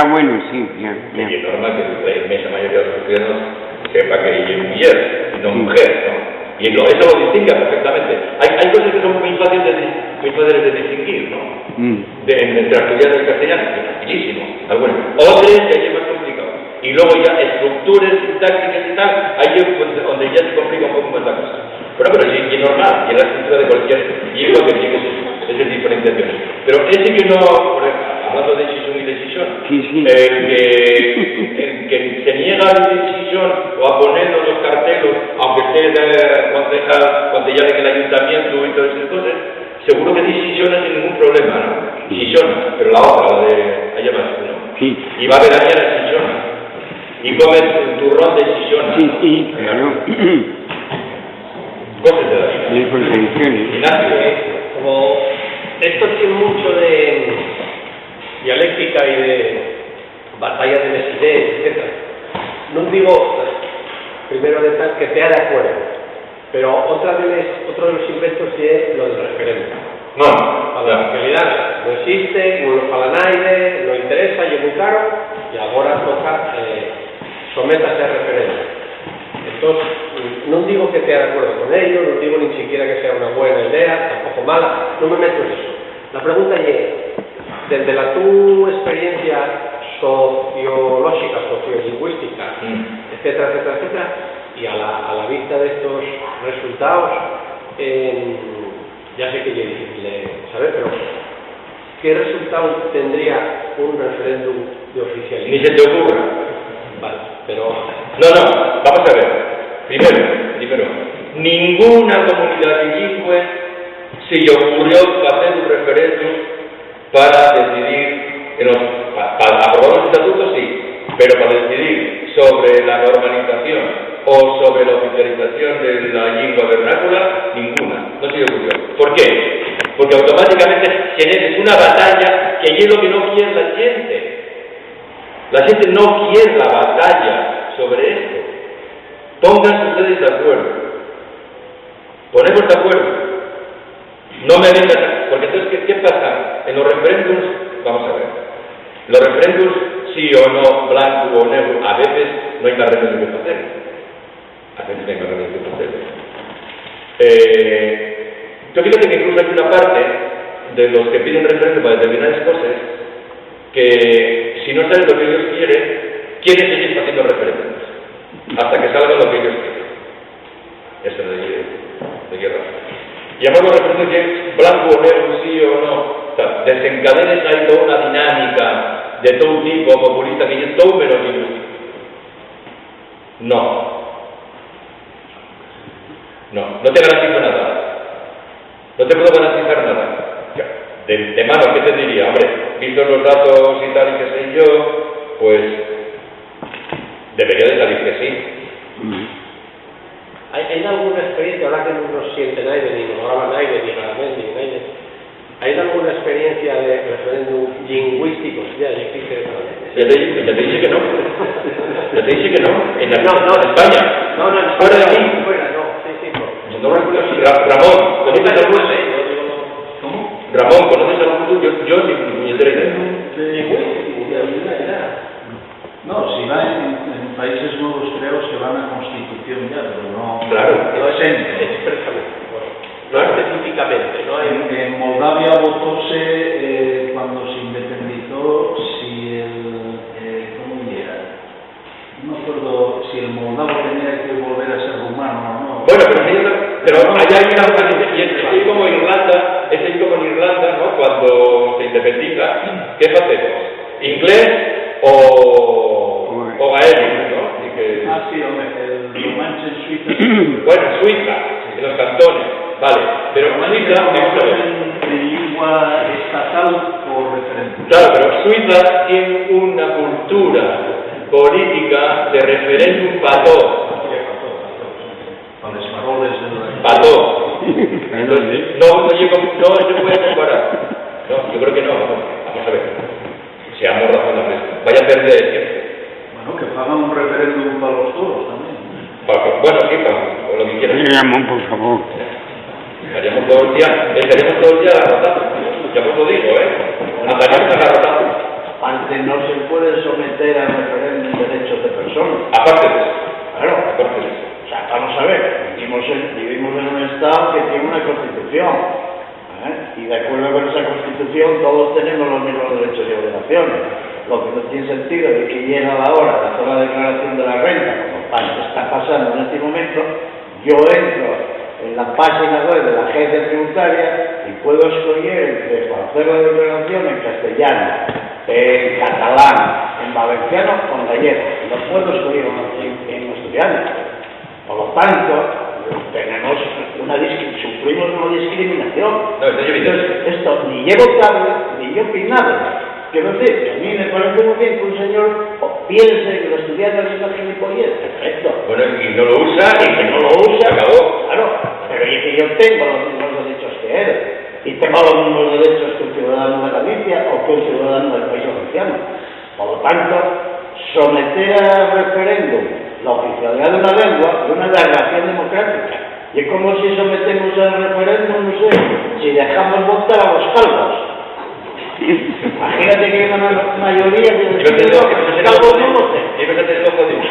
Bueno, sí, ya. Y es normal que la inmensa mayoría de los cristianos sepa que ella es mujer, y no mujer, ¿no? Y eso lo distingue perfectamente. Hay cosas que son muy fáciles de distinguir, ¿no? Entre estudiantes del castellano, que es facilísimo. Otras ya es más complicado. Y luego ya estructuras sintácticas y tal, ahí es donde ya se complica un poco más la cosa. Pero sí, es normal, y es la estructura de cualquier lengua que tiene esas diferenciaciones. Pero ese que no, hablando de Sison y de Sison, que se niega a decir Sison o a poner los cartelos, aunque esté concejal en el ayuntamiento y todas esas cosas, seguro que dice Sison sin ningún problema, ¿no? Sison, pero la otra, la de allá más, ¿no? Sí. Y va a haber allá Sison. Y comes un turrón de Sison. Sí, claro. Cosas de la vida. Ignacio, como esto tiene mucho de dialéctica y de batalla de Mesidés, etc. No digo, primero de tal, que te de acuerdo, pero otro de los inventos es lo del referéndum. No, la realidad no existe, non lo fala naide, non interesa, lle muy caro, e agora toca sométase a referéndum. Entonces, no digo que esté de acuerdo con ello, no digo ni siquiera que sea una buena idea, tampoco mala, no me meto en eso. La pregunta es, desde la tu experiencia sociológica, sociolingüística, etcétera, y a la vista de estos resultados, ya sé que es difícil de saber, pero ¿qué resultado tendría un referéndum de oficialismo? Ni se te ocurra. Vale, pero... No, vamos a ver. Primero, ninguna comunidad bilingüe se le ocurrió hacer un referéndum para decidir, para aprobar los estatutos sí, pero para decidir sobre la normalización o sobre la oficialización de la lengua vernácula, ninguna, no se le ocurrió. ¿Por qué? Porque automáticamente generes una batalla que es lo que no quiere la gente. La gente no quiere la batalla sobre esto. Pónganse ustedes de acuerdo. Ponemos de acuerdo. No me vengan, porque entonces, ¿qué pasa? En los referéndums, vamos a ver, los referéndums, sí o no, blanco o negro, a veces no hay más remedio que hacer. A veces no hay más remedio que hacer. Yo fíjate que incluso hay una parte de los que piden referéndum para determinadas cosas que si no saben lo que ellos quieren seguir haciendo referéndums hasta que salga lo que ellos quieren. Eso de guerra. Y además los referéndums que blanco o negro, sí o no, o sea, desencadenes ahí toda una dinámica de todo tipo populista que es todo menos lingüístico. No te garantizo nada. No te puedo garantizar nada. De mano, ¿qué te diría? Hombre, visto los datos y tal y qué sé yo, pues debería de salir que sí. ¿Hay alguna experiencia, ahora que no nos siente nadie, ni nos graba nadie, ni realmente, ni nadie, ¿hay alguna experiencia de referéndum lingüístico? Ya existe Ya te dije que no. Ya te dije que no. En España. No, fuera de aquí. Fuera, no. Sí. Ramón, ¿conoces algún? ¿Cómo? Ramón, ¿conoces algún? Yo ni puñetera idea. No, si va en países nuevos creo se van a Constitución ya, pero no... Claro. No es expresamente, no específicamente, ¿no? En Moldavia votóse cuando se independizó si ¿cómo era? No me acuerdo si el moldavo tenía que volver a ser rumano o no. Bueno, pero allá hay una organización, y es como en Irlanda, ¿no? Cuando se independiza, ¿qué hacemos? ¿Inglés o gaélico, no? Sí, hombre, el romanche en Suiza. Bueno, Suiza, en los cantones, vale, pero Suiza en lengua estatal por referéndum. Claro, pero Suiza tiene una cultura política de referéndum para todo. Para los faroles de Para todo. Entonces, no se puede comparar. No, yo creo que no. Vamos a ver. Seamos razonables. Vaya a perder siempre. Bueno, que hagan un referéndum para los toros también. Bueno, sí, para lo que quieran. Ramón, por favor. Estaríamos todo el día agarrotados. Ya os lo digo, Andaríamos agarrotados. Antes no se puede someter a referéndum derechos de personas. Aparte de eso. Claro. Aparte de eso. O sea, vamos a ver, vivimos en un Estado que tiene una Constitución. Y de acuerdo con esa Constitución todos tenemos los mismos derechos y obligaciones. Lo que no tiene sentido es que llega la hora de hacer la declaración de la renta, como está pasando en este momento, yo entro en la página web de la agencia tributaria y puedo escoger entre hacer la declaración en castellano, en catalán, en valenciano o en gallego. No puedo escoger en asturiano. Por lo tanto, sufrimos una discriminación. No, entonces, esto ni llevo tarde, ni yo opinable. Quiero decir, que a mí me parece muy bien que un señor piense que los estudiantes es una gilipollez. Perfecto. Bueno, y no lo usa, Y que no lo usa, acabó. claro. Pero es que yo tengo los mismos derechos que él. Y tengo los mismos derechos que un ciudadano de Galicia o que un ciudadano del país valenciano. Por lo tanto, someter a referéndum la oficialidad de una lengua es una aberración democrática. Y es como si sometemos al referéndum, no sé, si dejamos votar a los calvos. Imagínate que hay una mayoría que dice que los calvos no voten. Y vas a tenerlo jodido.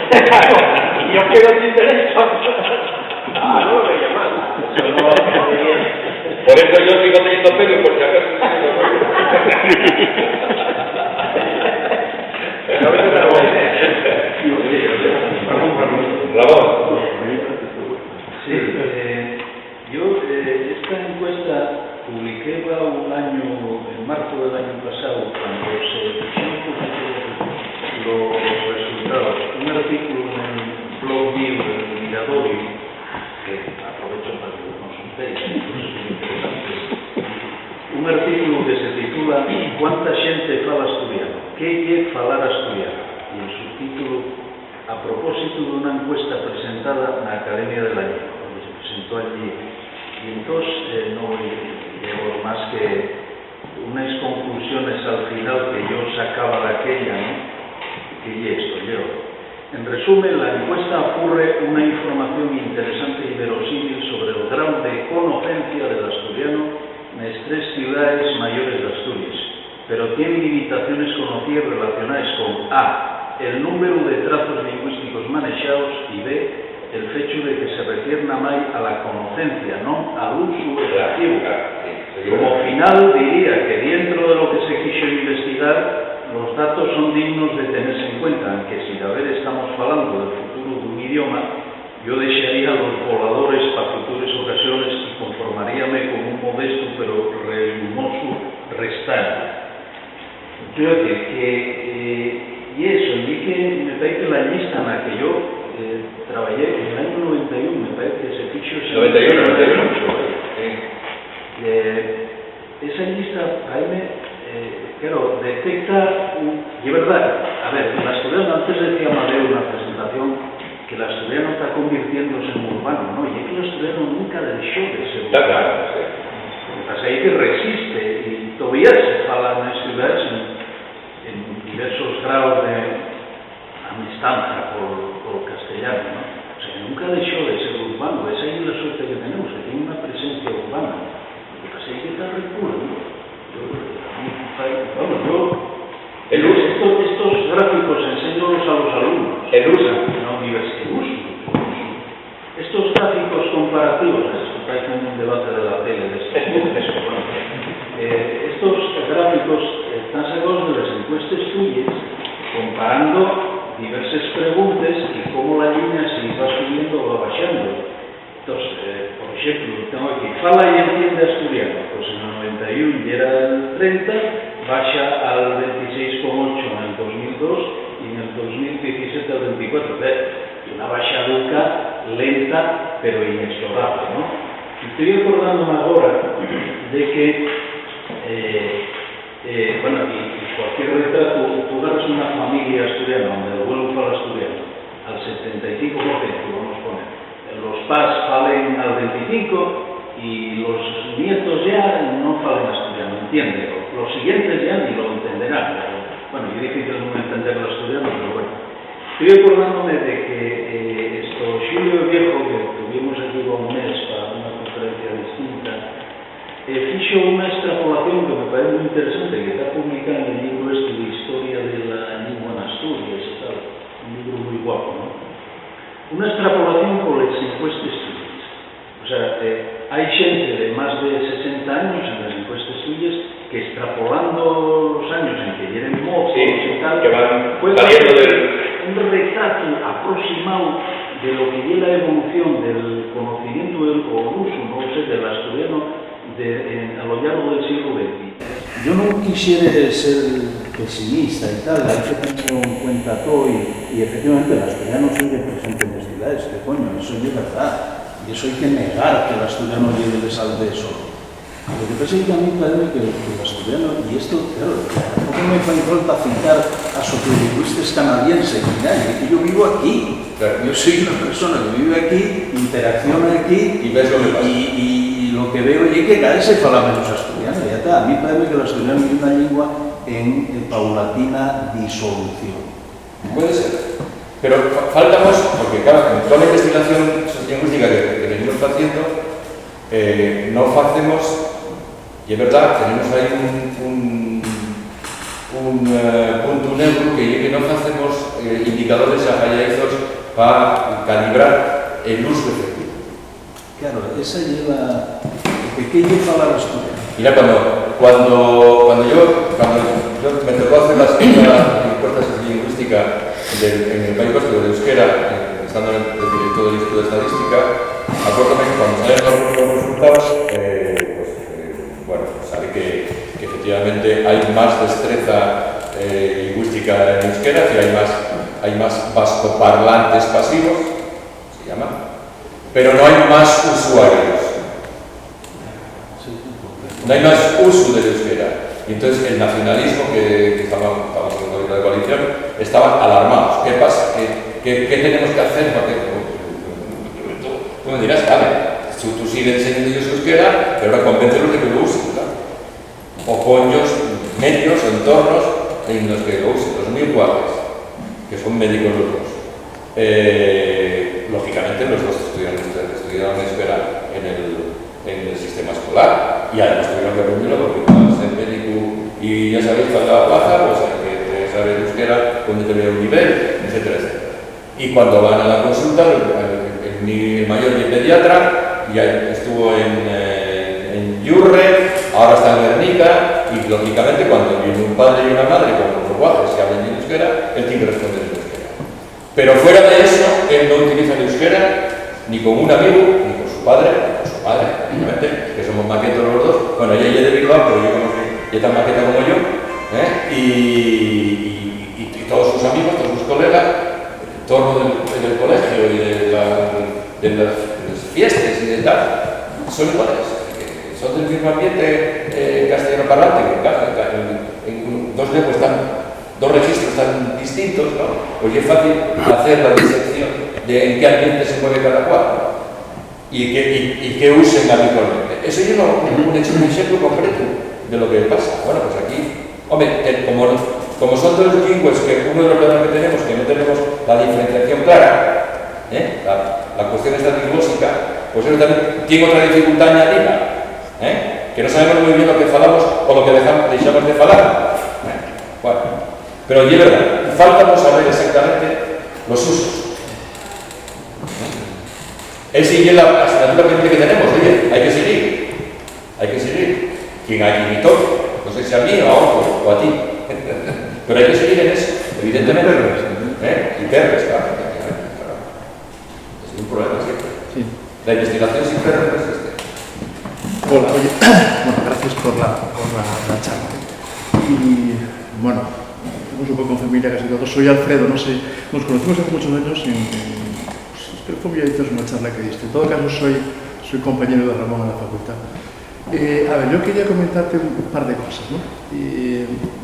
Y yo quiero sin derecho. No le llaman. Eso no va a ser bien. Por eso yo sigo teniendo pelo, por si acaso. Sí, esta encuesta artículo que se titula "Cuánta xente fala asturiano? Que lle falar asturiano?" E o subtítulo "A propósito dunha encuesta presentada na Academia de la Lengua", onde se presentó allí. Y entonces no llevo más que unas conclusiones al final que yo sacaba de aquella, ¿no? Que y esto, yo. En resumen, la encuesta ocurre una información interesante y verosímil sobre el grado de conocencia del asturiano en las 3 ciudades mayores de Asturias, pero tiene limitaciones conocidas relacionadas con A, el número de trazos lingüísticos manejados, y B, el hecho de que se refiere máis a la conocencia, no al uso efectivo. Como final diría que dentro de lo que se quiso investigar, los datos son dignos de tenerse en cuenta, aunque si de ver estamos hablando del futuro de un idioma, yo desearía los voladores para futuras ocasiones y conformaríame con un modesto pero relumoso restante. Quiero decir que, y eso, vi que me parece que la lista en la que yo trabajé en el año 91, me parece que se fichó... 91. Esa lista, ahí claro, detecta, y es verdad, a ver, el asturiano, antes decía Amadeo en la presentación, que el asturiano está convirtiéndose en urbano, ¿no? Y es que el asturiano nunca dejó de ser urbano. Está claro, sí. Lo que pasa es que resiste, y todavía se fala en las ciudades en diversos grados de amistanza por castellano, ¿no? O sea, que nunca dejó de ser urbano. Esa es la suerte que tenemos, que tiene una presencia urbana. Lo que pasa es que está recula, ¿no? Estos gráficos enséñalos a los alumnos en la universidad. Estos gráficos comparativos, esto parece un debate de la tele, estos gráficos están sacados de las encuestas tuyas, comparando diversas preguntas y cómo la línea se va subiendo o va bajando. Entonces, por ejemplo, tengo aquí, fala y entiende asturiano, pues en el 91 ya era el 30, baja al 26,8 en el 2002 y en el 2017 al 24. Una bajaduca lenta pero inexorable, ¿no? Estoy acordándome ahora de que, bueno, y cualquier retrato, tú agarras una familia asturiana donde el abuelo fala asturiano, al 75%, vamos a poner. Los padres falen al 25% y los nietos ya no falen asturiano, entienden. Los siguientes ya ni lo entenderán. Bueno, es difícil no entender el asturiano, pero bueno. Estoy acordándome de que Julio Viejo, que tuvimos aquí un mes para una conferencia distinta, hizo una extrapolación que me parece muy interesante, que está publicada en el libro este de Historia de la Lengua en Asturias, tal, un libro muy guapo, ¿no? Una extrapolación por las encuestas tuyas. O sea, hay gente de más de 60 años en las encuestas tuyas que extrapolando los años en que tienen mozos y tal, que van puede saliendo hacer del... un retrato aproximado de lo que es la evolución del conocimiento o uso, no sé, del asturiano a lo largo del siglo XX. Yo no quisiera ser pesimista y tal, hay que tenerlo en cuenta todo y efectivamente el asturiano sigue presente en las ciudades, que coño, eso es verdad, y eso hay que negar que el asturiano lleve de sal de eso. Lo que pasa es que a mí parece que el asturiano, y esto, claro, tampoco me fa falta citar a sociolingüistas canadienses, que yo vivo aquí, claro. Yo soy una persona que vive aquí, interacciona aquí, Y ves lo que pasa. y lo que veo es que cada vez se fala menos asturiano, ya está. A mí parece que el asturiano es una lengua en paulatina disolución. Puede ser. Pero faltamos, porque claro, en toda la investigación sociolingüística que venimos haciendo, no hacemos, y es verdad, tenemos ahí un punto negro que no hacemos indicadores apallaizos para calibrar el uso efectivo. Claro, esa lleva... ¿Qué lleva a la asturiana? Mira, cuando yo me tocó hacer la encuesta sociolingüística en el País Vasco de Euskera, estando en el director del Instituto de Estadística, acuérdame que cuando salen los resultados, bueno, sabe que efectivamente hay más destreza lingüística en euskera, que hay más vascoparlantes pasivos, se llama, pero no hay más usuarios. no hay más uso del euskera. Y entonces el nacionalismo que estamos en la coalición estaban alarmados. ¿Qué pasa? ¿Qué tenemos que hacer? Porque tú me dirás, vale, tú sigues enseñando ellos euskera, pero ahora convéncelos de que lo usen, ¿verdad? O ponlos medios, entornos en los que lo usen. Los muy iguales, que son médicos los dos. Lógicamente los dos estudiaron euskera en el sistema escolar y además tuvieron que aprenderlo porque para ser médico y ya sabéis falta la plaza, pues hay que saber euskera con determinado nivel, etcétera, etcétera. Y cuando van a la consulta, el mayor de pediatra ya estuvo en Yurre, ahora está en Guernica, y lógicamente cuando viene un padre y una madre con los guajes que hablan en euskera, él tiene que responder en euskera. Pero fuera de eso, él no utiliza el euskera ni con un amigo, ni con su padre, ni con su madre, lógicamente, que somos maquetos los dos. Bueno, ella es de Bilbao, pero yo conozco, ella tan maqueta como yo, y todos sus amigos, todos sus colegas, el entorno del colegio y de las fiestas y de tal, son iguales, son del mismo ambiente castellano-parlante, que claro, en dos lenguas dos registros tan distintos, ¿no? Pues es fácil hacer la disección de en qué ambiente se mueve cada cual y qué usen habitualmente. Eso yo un ejemplo concreto de lo que pasa. Bueno, pues aquí, hombre, como son dos lingües, que uno de los problemas que tenemos, que no tenemos la diferenciación clara, la cuestión esta diglósica, pues eso también tiene otra dificultad añadida, que no sabemos muy bien lo que falamos o lo que dejamos de falar. Bueno, pero es verdad, falta saber exactamente los usos. Esa es la asignatura pendiente que tenemos. Oye, hay que seguir. Quien invitó, no sé si a mí o a otro, o a ti. Pero hay que seguir en eso, evidentemente. Y perres, claro. Es un problema siempre. Sí. La investigación sin perres no existe. Hola, oye, bueno, gracias por la charla. Y bueno, somos un poco en familia casi todos. Soy Alfredo, no sé, nos conocimos hace muchos años creo que fue una charla que diste. En todo caso, soy compañero de Ramón en la facultad. A ver, yo quería comentarte un par de cosas, ¿no?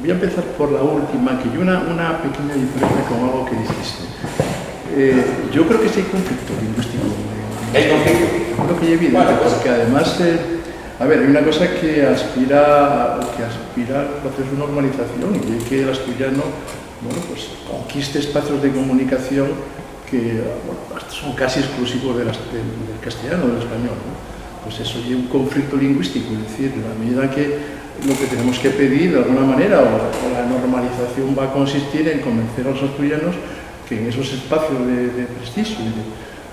Voy a empezar por la última, que hay una pequeña diferencia con algo que dijiste. Yo creo que sí hay conflicto lingüístico. ¿Hay conflicto? Creo que hay evidente, porque además, a ver, hay una cosa que aspira al proceso de normalización y es que el asturiano, bueno, pues conquiste espacios de comunicación que son casi exclusivos del castellano, del español, ¿no? Pues eso lleva un conflicto lingüístico, es decir, en la medida que lo que tenemos que pedir de alguna manera o la normalización va a consistir en convencer a los asturianos que en esos espacios de prestigio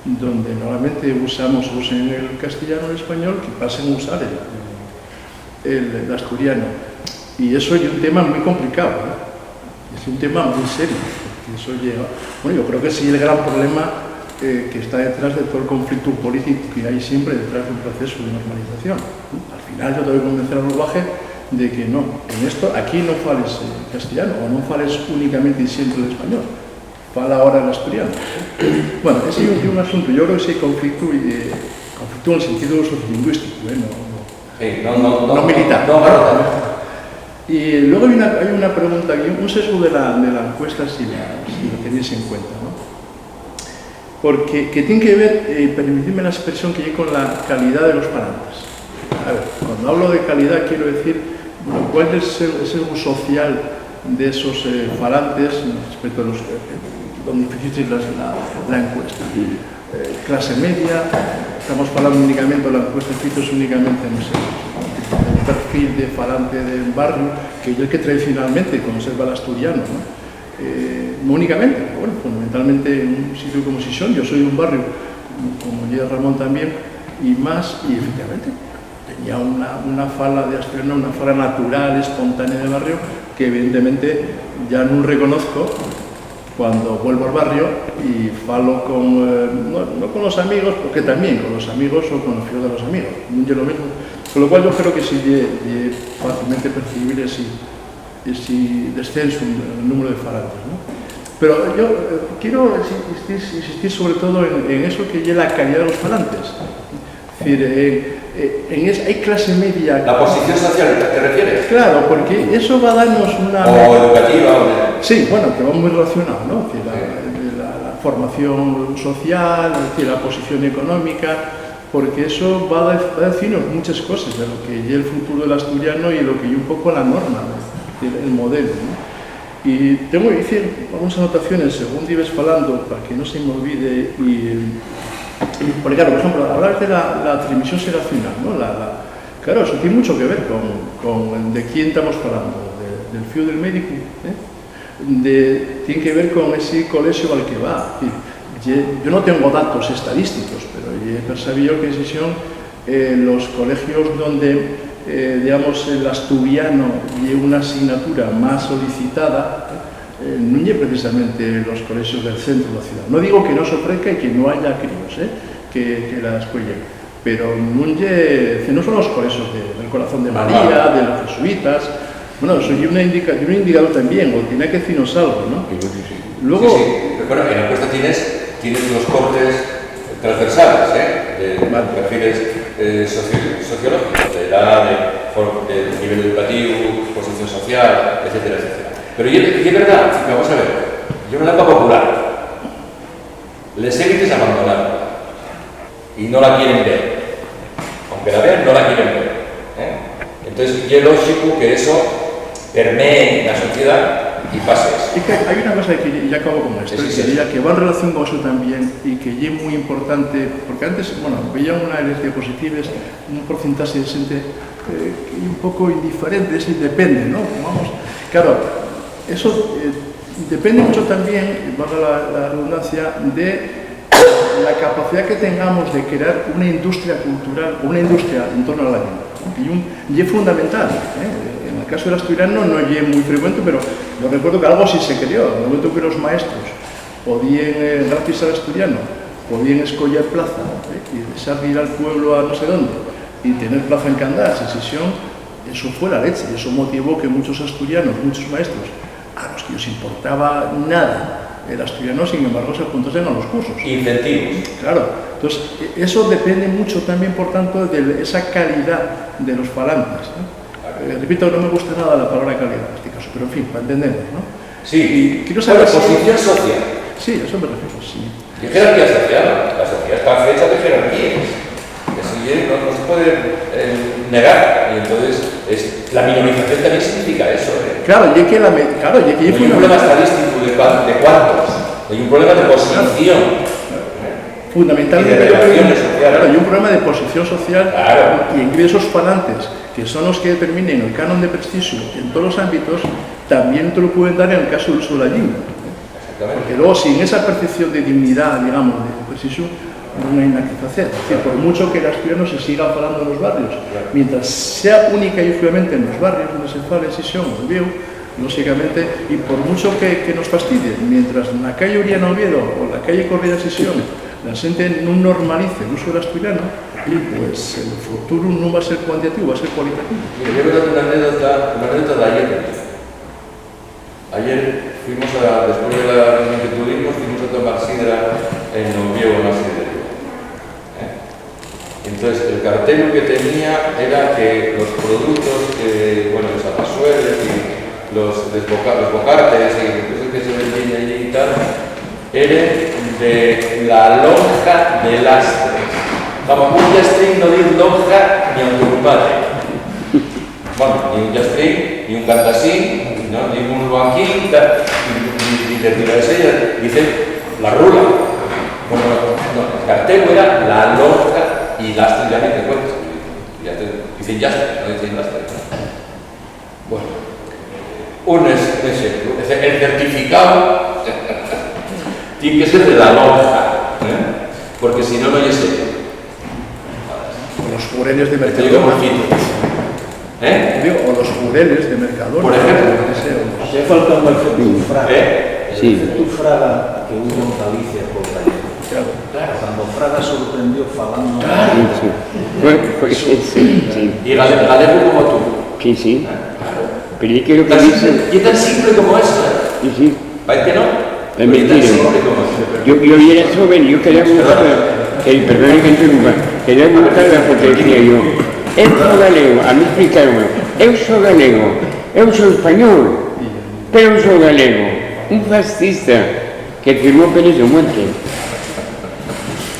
donde normalmente usen el castellano o el español, que pasen a usar el asturiano. Y eso es un tema muy complicado, ¿no? Es un tema muy serio. Eso lleva, bueno, yo creo que sí el gran problema que está detrás de todo el conflicto político que hay siempre detrás de un proceso de normalización. Al final yo tengo que convencer a los guajes de que no, en esto, aquí no fales castellano o no fales únicamente y siempre el español, fala ahora el asturiano. Bueno, ese es un asunto, yo creo que sí hay conflicto en el sentido sociolingüístico, no militar. Y luego hay una pregunta aquí, un sesgo de la encuesta, si lo tenéis en cuenta, ¿no? Porque que tiene que ver, permitidme la expresión que hay con la calidad de los falantes. A ver, cuando hablo de calidad quiero decir, bueno, cuál es el sesgo social de esos falantes respecto a los donde hicisteis la encuesta. Clase media, estamos hablando únicamente, la encuesta es únicamente, no sé, el perfil de falante del barrio, que es el que tradicionalmente conserva el asturiano, ¿no? No únicamente, pero bueno, fundamentalmente en un sitio como Sison, yo soy de un barrio, como ya Ramón también, y efectivamente tenía una fala de asturiano, una fala natural, espontánea de barrio, que evidentemente ya no reconozco cuando vuelvo al barrio y falo no con los amigos, porque también con los amigos o con los hijos de los amigos, yo lo mismo. Con lo cual yo creo que sí es fácilmente percibible ese descenso en el número de falantes, ¿no? Pero yo quiero insistir sobre todo en eso que es la calidad de los falantes. Es decir, hay clase media... ¿La posición social te refieres? Claro, porque eso va a darnos una... O educativa. Sí, bueno, que va muy relacionado, ¿no? Que la formación social, es decir, la posición económica, porque eso va a decirnos muchas cosas de lo que es el futuro del asturiano y lo que es un poco la norma, el modelo, ¿no? Y tengo que decir algunas anotaciones según ibas hablando, para que no se me olvide, porque claro, por ejemplo, hablar de la transmisión generacional, ¿no? Claro, eso tiene mucho que ver con de quién estamos hablando, del fío del médico, tiene que ver con ese colegio al que va. Yo no tengo datos estadísticos, pero he percibido que los colegios donde digamos, el asturiano lleva una asignatura más solicitada, no es precisamente los colegios del centro de la ciudad. No digo que no se ofrezca y que no haya críos que la escuelen, pero no son los colegios del Corazón de María, de los jesuitas. Bueno, eso es un indicador también, o tiene que decirnos algo, ¿no? Luego, sí. Bueno, en la encuesta tienes los cortes transversales, de perfiles sociológicos, de edad, de nivel educativo, posición social, etcétera, etcétera. Pero y es verdad, vamos a ver, yo en la etapa popular, les élites abandonaron y no la quieren ver. Aunque la vean, no la quieren ver. Entonces, es lógico que eso permee la sociedad y pase eso. Es que hay una cosa que ya acabo con esto, que va en relación con eso también y que es muy importante, porque antes, bueno, veía una diapositiva, un porcentaje de gente un poco indiferente, es decir, depende, ¿no? Vamos, claro, eso depende mucho también, valga la redundancia, de la capacidad que tengamos de crear una industria cultural, una industria en torno a la lengua, y es fundamental. En el caso del asturiano no es muy frecuente, pero yo recuerdo que algo sí se creó. En el momento que los maestros podían, gracias al asturiano, podían escoger plaza y dejar ir al pueblo a no sé dónde y tener plaza en Candás, en Sisión, eso fue la leche. Eso motivó que muchos asturianos, muchos maestros, a los que les importaba nada el asturiano, sin embargo, se apuntasen a los cursos. Incentivos. Claro. Entonces, eso depende mucho también, por tanto, de esa calidad de los falantes, repito, no me gusta nada la palabra calidad en este caso, pero en fin, para entendernos, ¿no? Sí. Y quiero saber posición social. Sí, eso me refiero, sí. Y jerarquía social. La sociedad está fecha de jerarquías. Eso no se puede negar. Y entonces, la minorización también significa eso. Claro, y es que no hay un problema estadístico de cuántos. Hay un problema de posición. Fundamentalmente, y de relaciones sociales. Claro, hay un problema de posición social, claro. Y ingresos falantes, que son los que determinen el canon de prestigio en todos los ámbitos, también te lo pueden dar en el caso del uso de la lengua. Porque luego, sin esa percepción de dignidad, digamos, de prestigio, no hay nada que hacer. Es decir, por mucho que el asturiano se siga hablando en los barrios, mientras sea única y exclusivamente en los barrios donde se fala Sisión o Oviedo, lógicamente, y por mucho que nos fastidie, mientras en la calle Uriano Oviedo o la calle Correa Sisión la gente no normalice el uso del asturiano, pues el futuro no va a ser cuantitativo, va a ser cualitativo. Mira, yo voy a dar una anécdota de ayer. Ayer fuimos después de la reunión que tuvimos, fuimos a tomar sidra en Oviedo, una sidrería. Entonces, el cartel que tenía era que los productos, los apasuelos y los bocartes y cosas que se vendían allí y tal, eran de la lonja de Lastres. Vamos, un jastrín no dice lonja ni aunque un padre. Bueno, ni un jastrín, ni un cantasín, ¿no? Ni un banquín, ni de ella dice la rula. Bueno, no, el cartel era la lonja y Lastres ya ni te cuentas. Dicen Lastres, no dicen Lastres. Bueno, un ejemplo. El certificado tiene que ser de la lonja, porque si no, no hay serio. Los jureles de Digo, Mercadona. ¿Eh? O los jureles de Mercadona. Por ejemplo. Hace falta un efecto Fraga. Sí. El efecto Fraga que hubo en Galicia por taller. Claro. Cuando Fraga sorprendió falando. Sí. Y galego como tú. Sí. Pero yo quiero que Y es tan simple como eso, Sí. ¿Parece que no? Es mentira. Yo era joven y yo quería preguntar, perdón que interrumpa, que non me gustaba porque decía yo, eu sou galego, a mí explicaron, eu sou galego, eu sou español, pero eu sou galego, un fascista que firmó penas de muerte.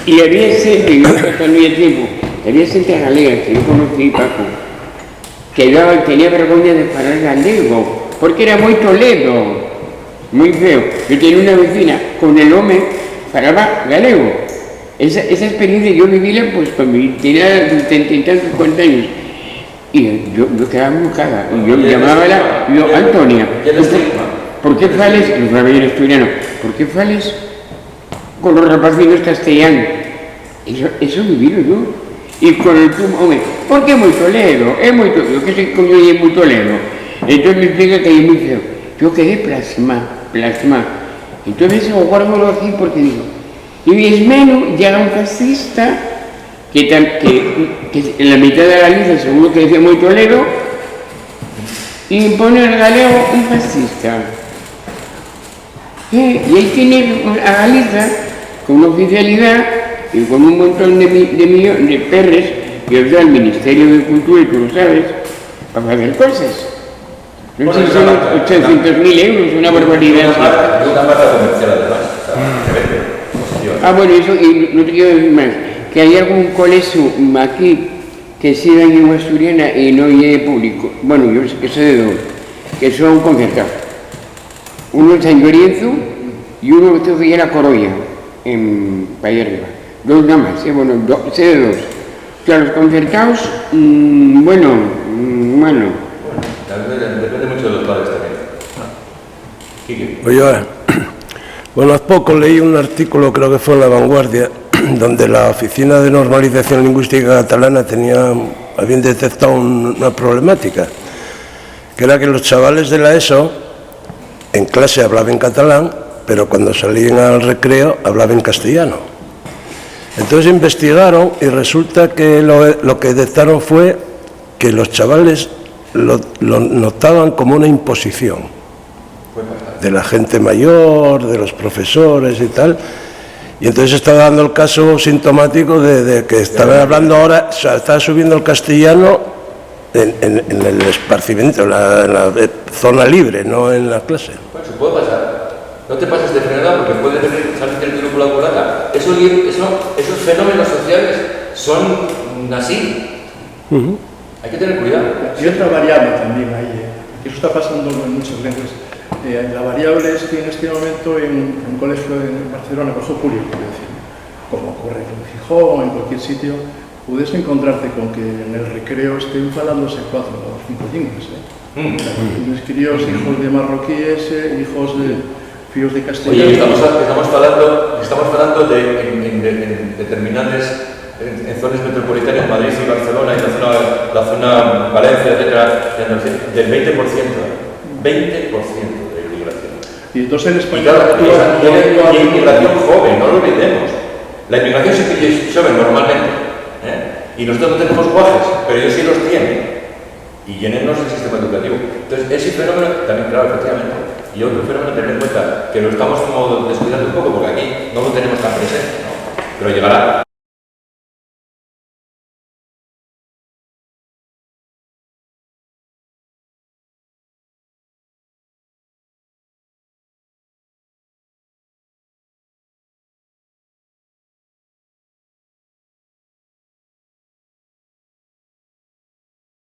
Y había gente, yo hasta no había tiempo, había gente galega que yo conocí, Paco, que tenía vergüenza de falar galego, porque era muy Toledo, muy feo. Yo tenía una vecina con el hombre, falaba galego. Esa experiencia yo vivíla pues cuando tenía 70 y tantos 40 años. Y yo quedaba mojada, y yo llamaba yo, Antonia, ¿por qué fales? Los rabinos asturianos, ¿por qué fales con los rapacinos castellanos? Eso he vivido yo. Y con el tubo, hombre, ¿por qué muy Toledo? Es muy Toledo, yo que sé cómo es muy Toledo. Entonces me explica que es muy feo. Yo quedé plasma. Entonces lo guardo aquí porque digo, y es menos, llega un fascista que en la mitad de Galicia seguro que decía muy Toledo y pone al galego un fascista. Y ahí tiene a Galicia con una oficialidad y con un montón de perres que os da el Ministerio de Cultura, y tú lo sabes, para hacer cosas. No sé si son 800.000 euros, una barbaridad. Una marca comercial además. Bueno, eso, y no te quiero decir más, que hay algún colegio aquí que sí da en lengua asturiana y no es público. Bueno, yo sé de dos, que son concertados. Uno en San Llorenzo y uno que está en La Corolla, para allá arriba. Dos nada más, bueno, sé de dos. Que a los concertados, bueno. Depende mucho de los padres también. Quique. Oye, bueno, hace poco leí un artículo, creo que fue en La Vanguardia, donde la Oficina de Normalización Lingüística Catalana habían detectado una problemática, que era que los chavales de la ESO en clase hablaban catalán, pero cuando salían al recreo hablaban castellano. Entonces investigaron y resulta que lo que detectaron fue que los chavales lo notaban como una imposición de la gente mayor, de los profesores y tal, y entonces estaba dando el caso sintomático de que estaban hablando ahora, o sea, estaba subiendo el castellano en el esparcimiento, en la zona libre, no en la clase. Bueno, se puede pasar. No te pases de frenada porque puede salir del grupo la culata. Esos fenómenos sociales son así. Hay que tener cuidado. Y otra variable también ahí, que eso está pasando en muchas lenguas. La variable es que en este momento en un colegio en Barcelona, colegio público, como ocurre en Gijón o en cualquier sitio, puedes encontrarte con que en el recreo estén falándose 4 o 5 lenguas. Tienes críos, hijos de marroquíes, hijos de fíos de castellano. Oye, estamos hablando en determinadas en zonas metropolitanas, Madrid y Barcelona, y la zona Valencia, etcétera, del 20%. 20% de inmigración. Y entonces el español... Y inmigración joven, no lo olvidemos. La inmigración sí que es joven normalmente. Y nosotros no tenemos guajes, pero ellos sí los tienen. Y llenennos el sistema educativo. Entonces, ese fenómeno también, claro, efectivamente. Y otro fenómeno, tener en cuenta que lo estamos como descuidando un poco, porque aquí no lo tenemos tan presente, ¿no? Pero llegará.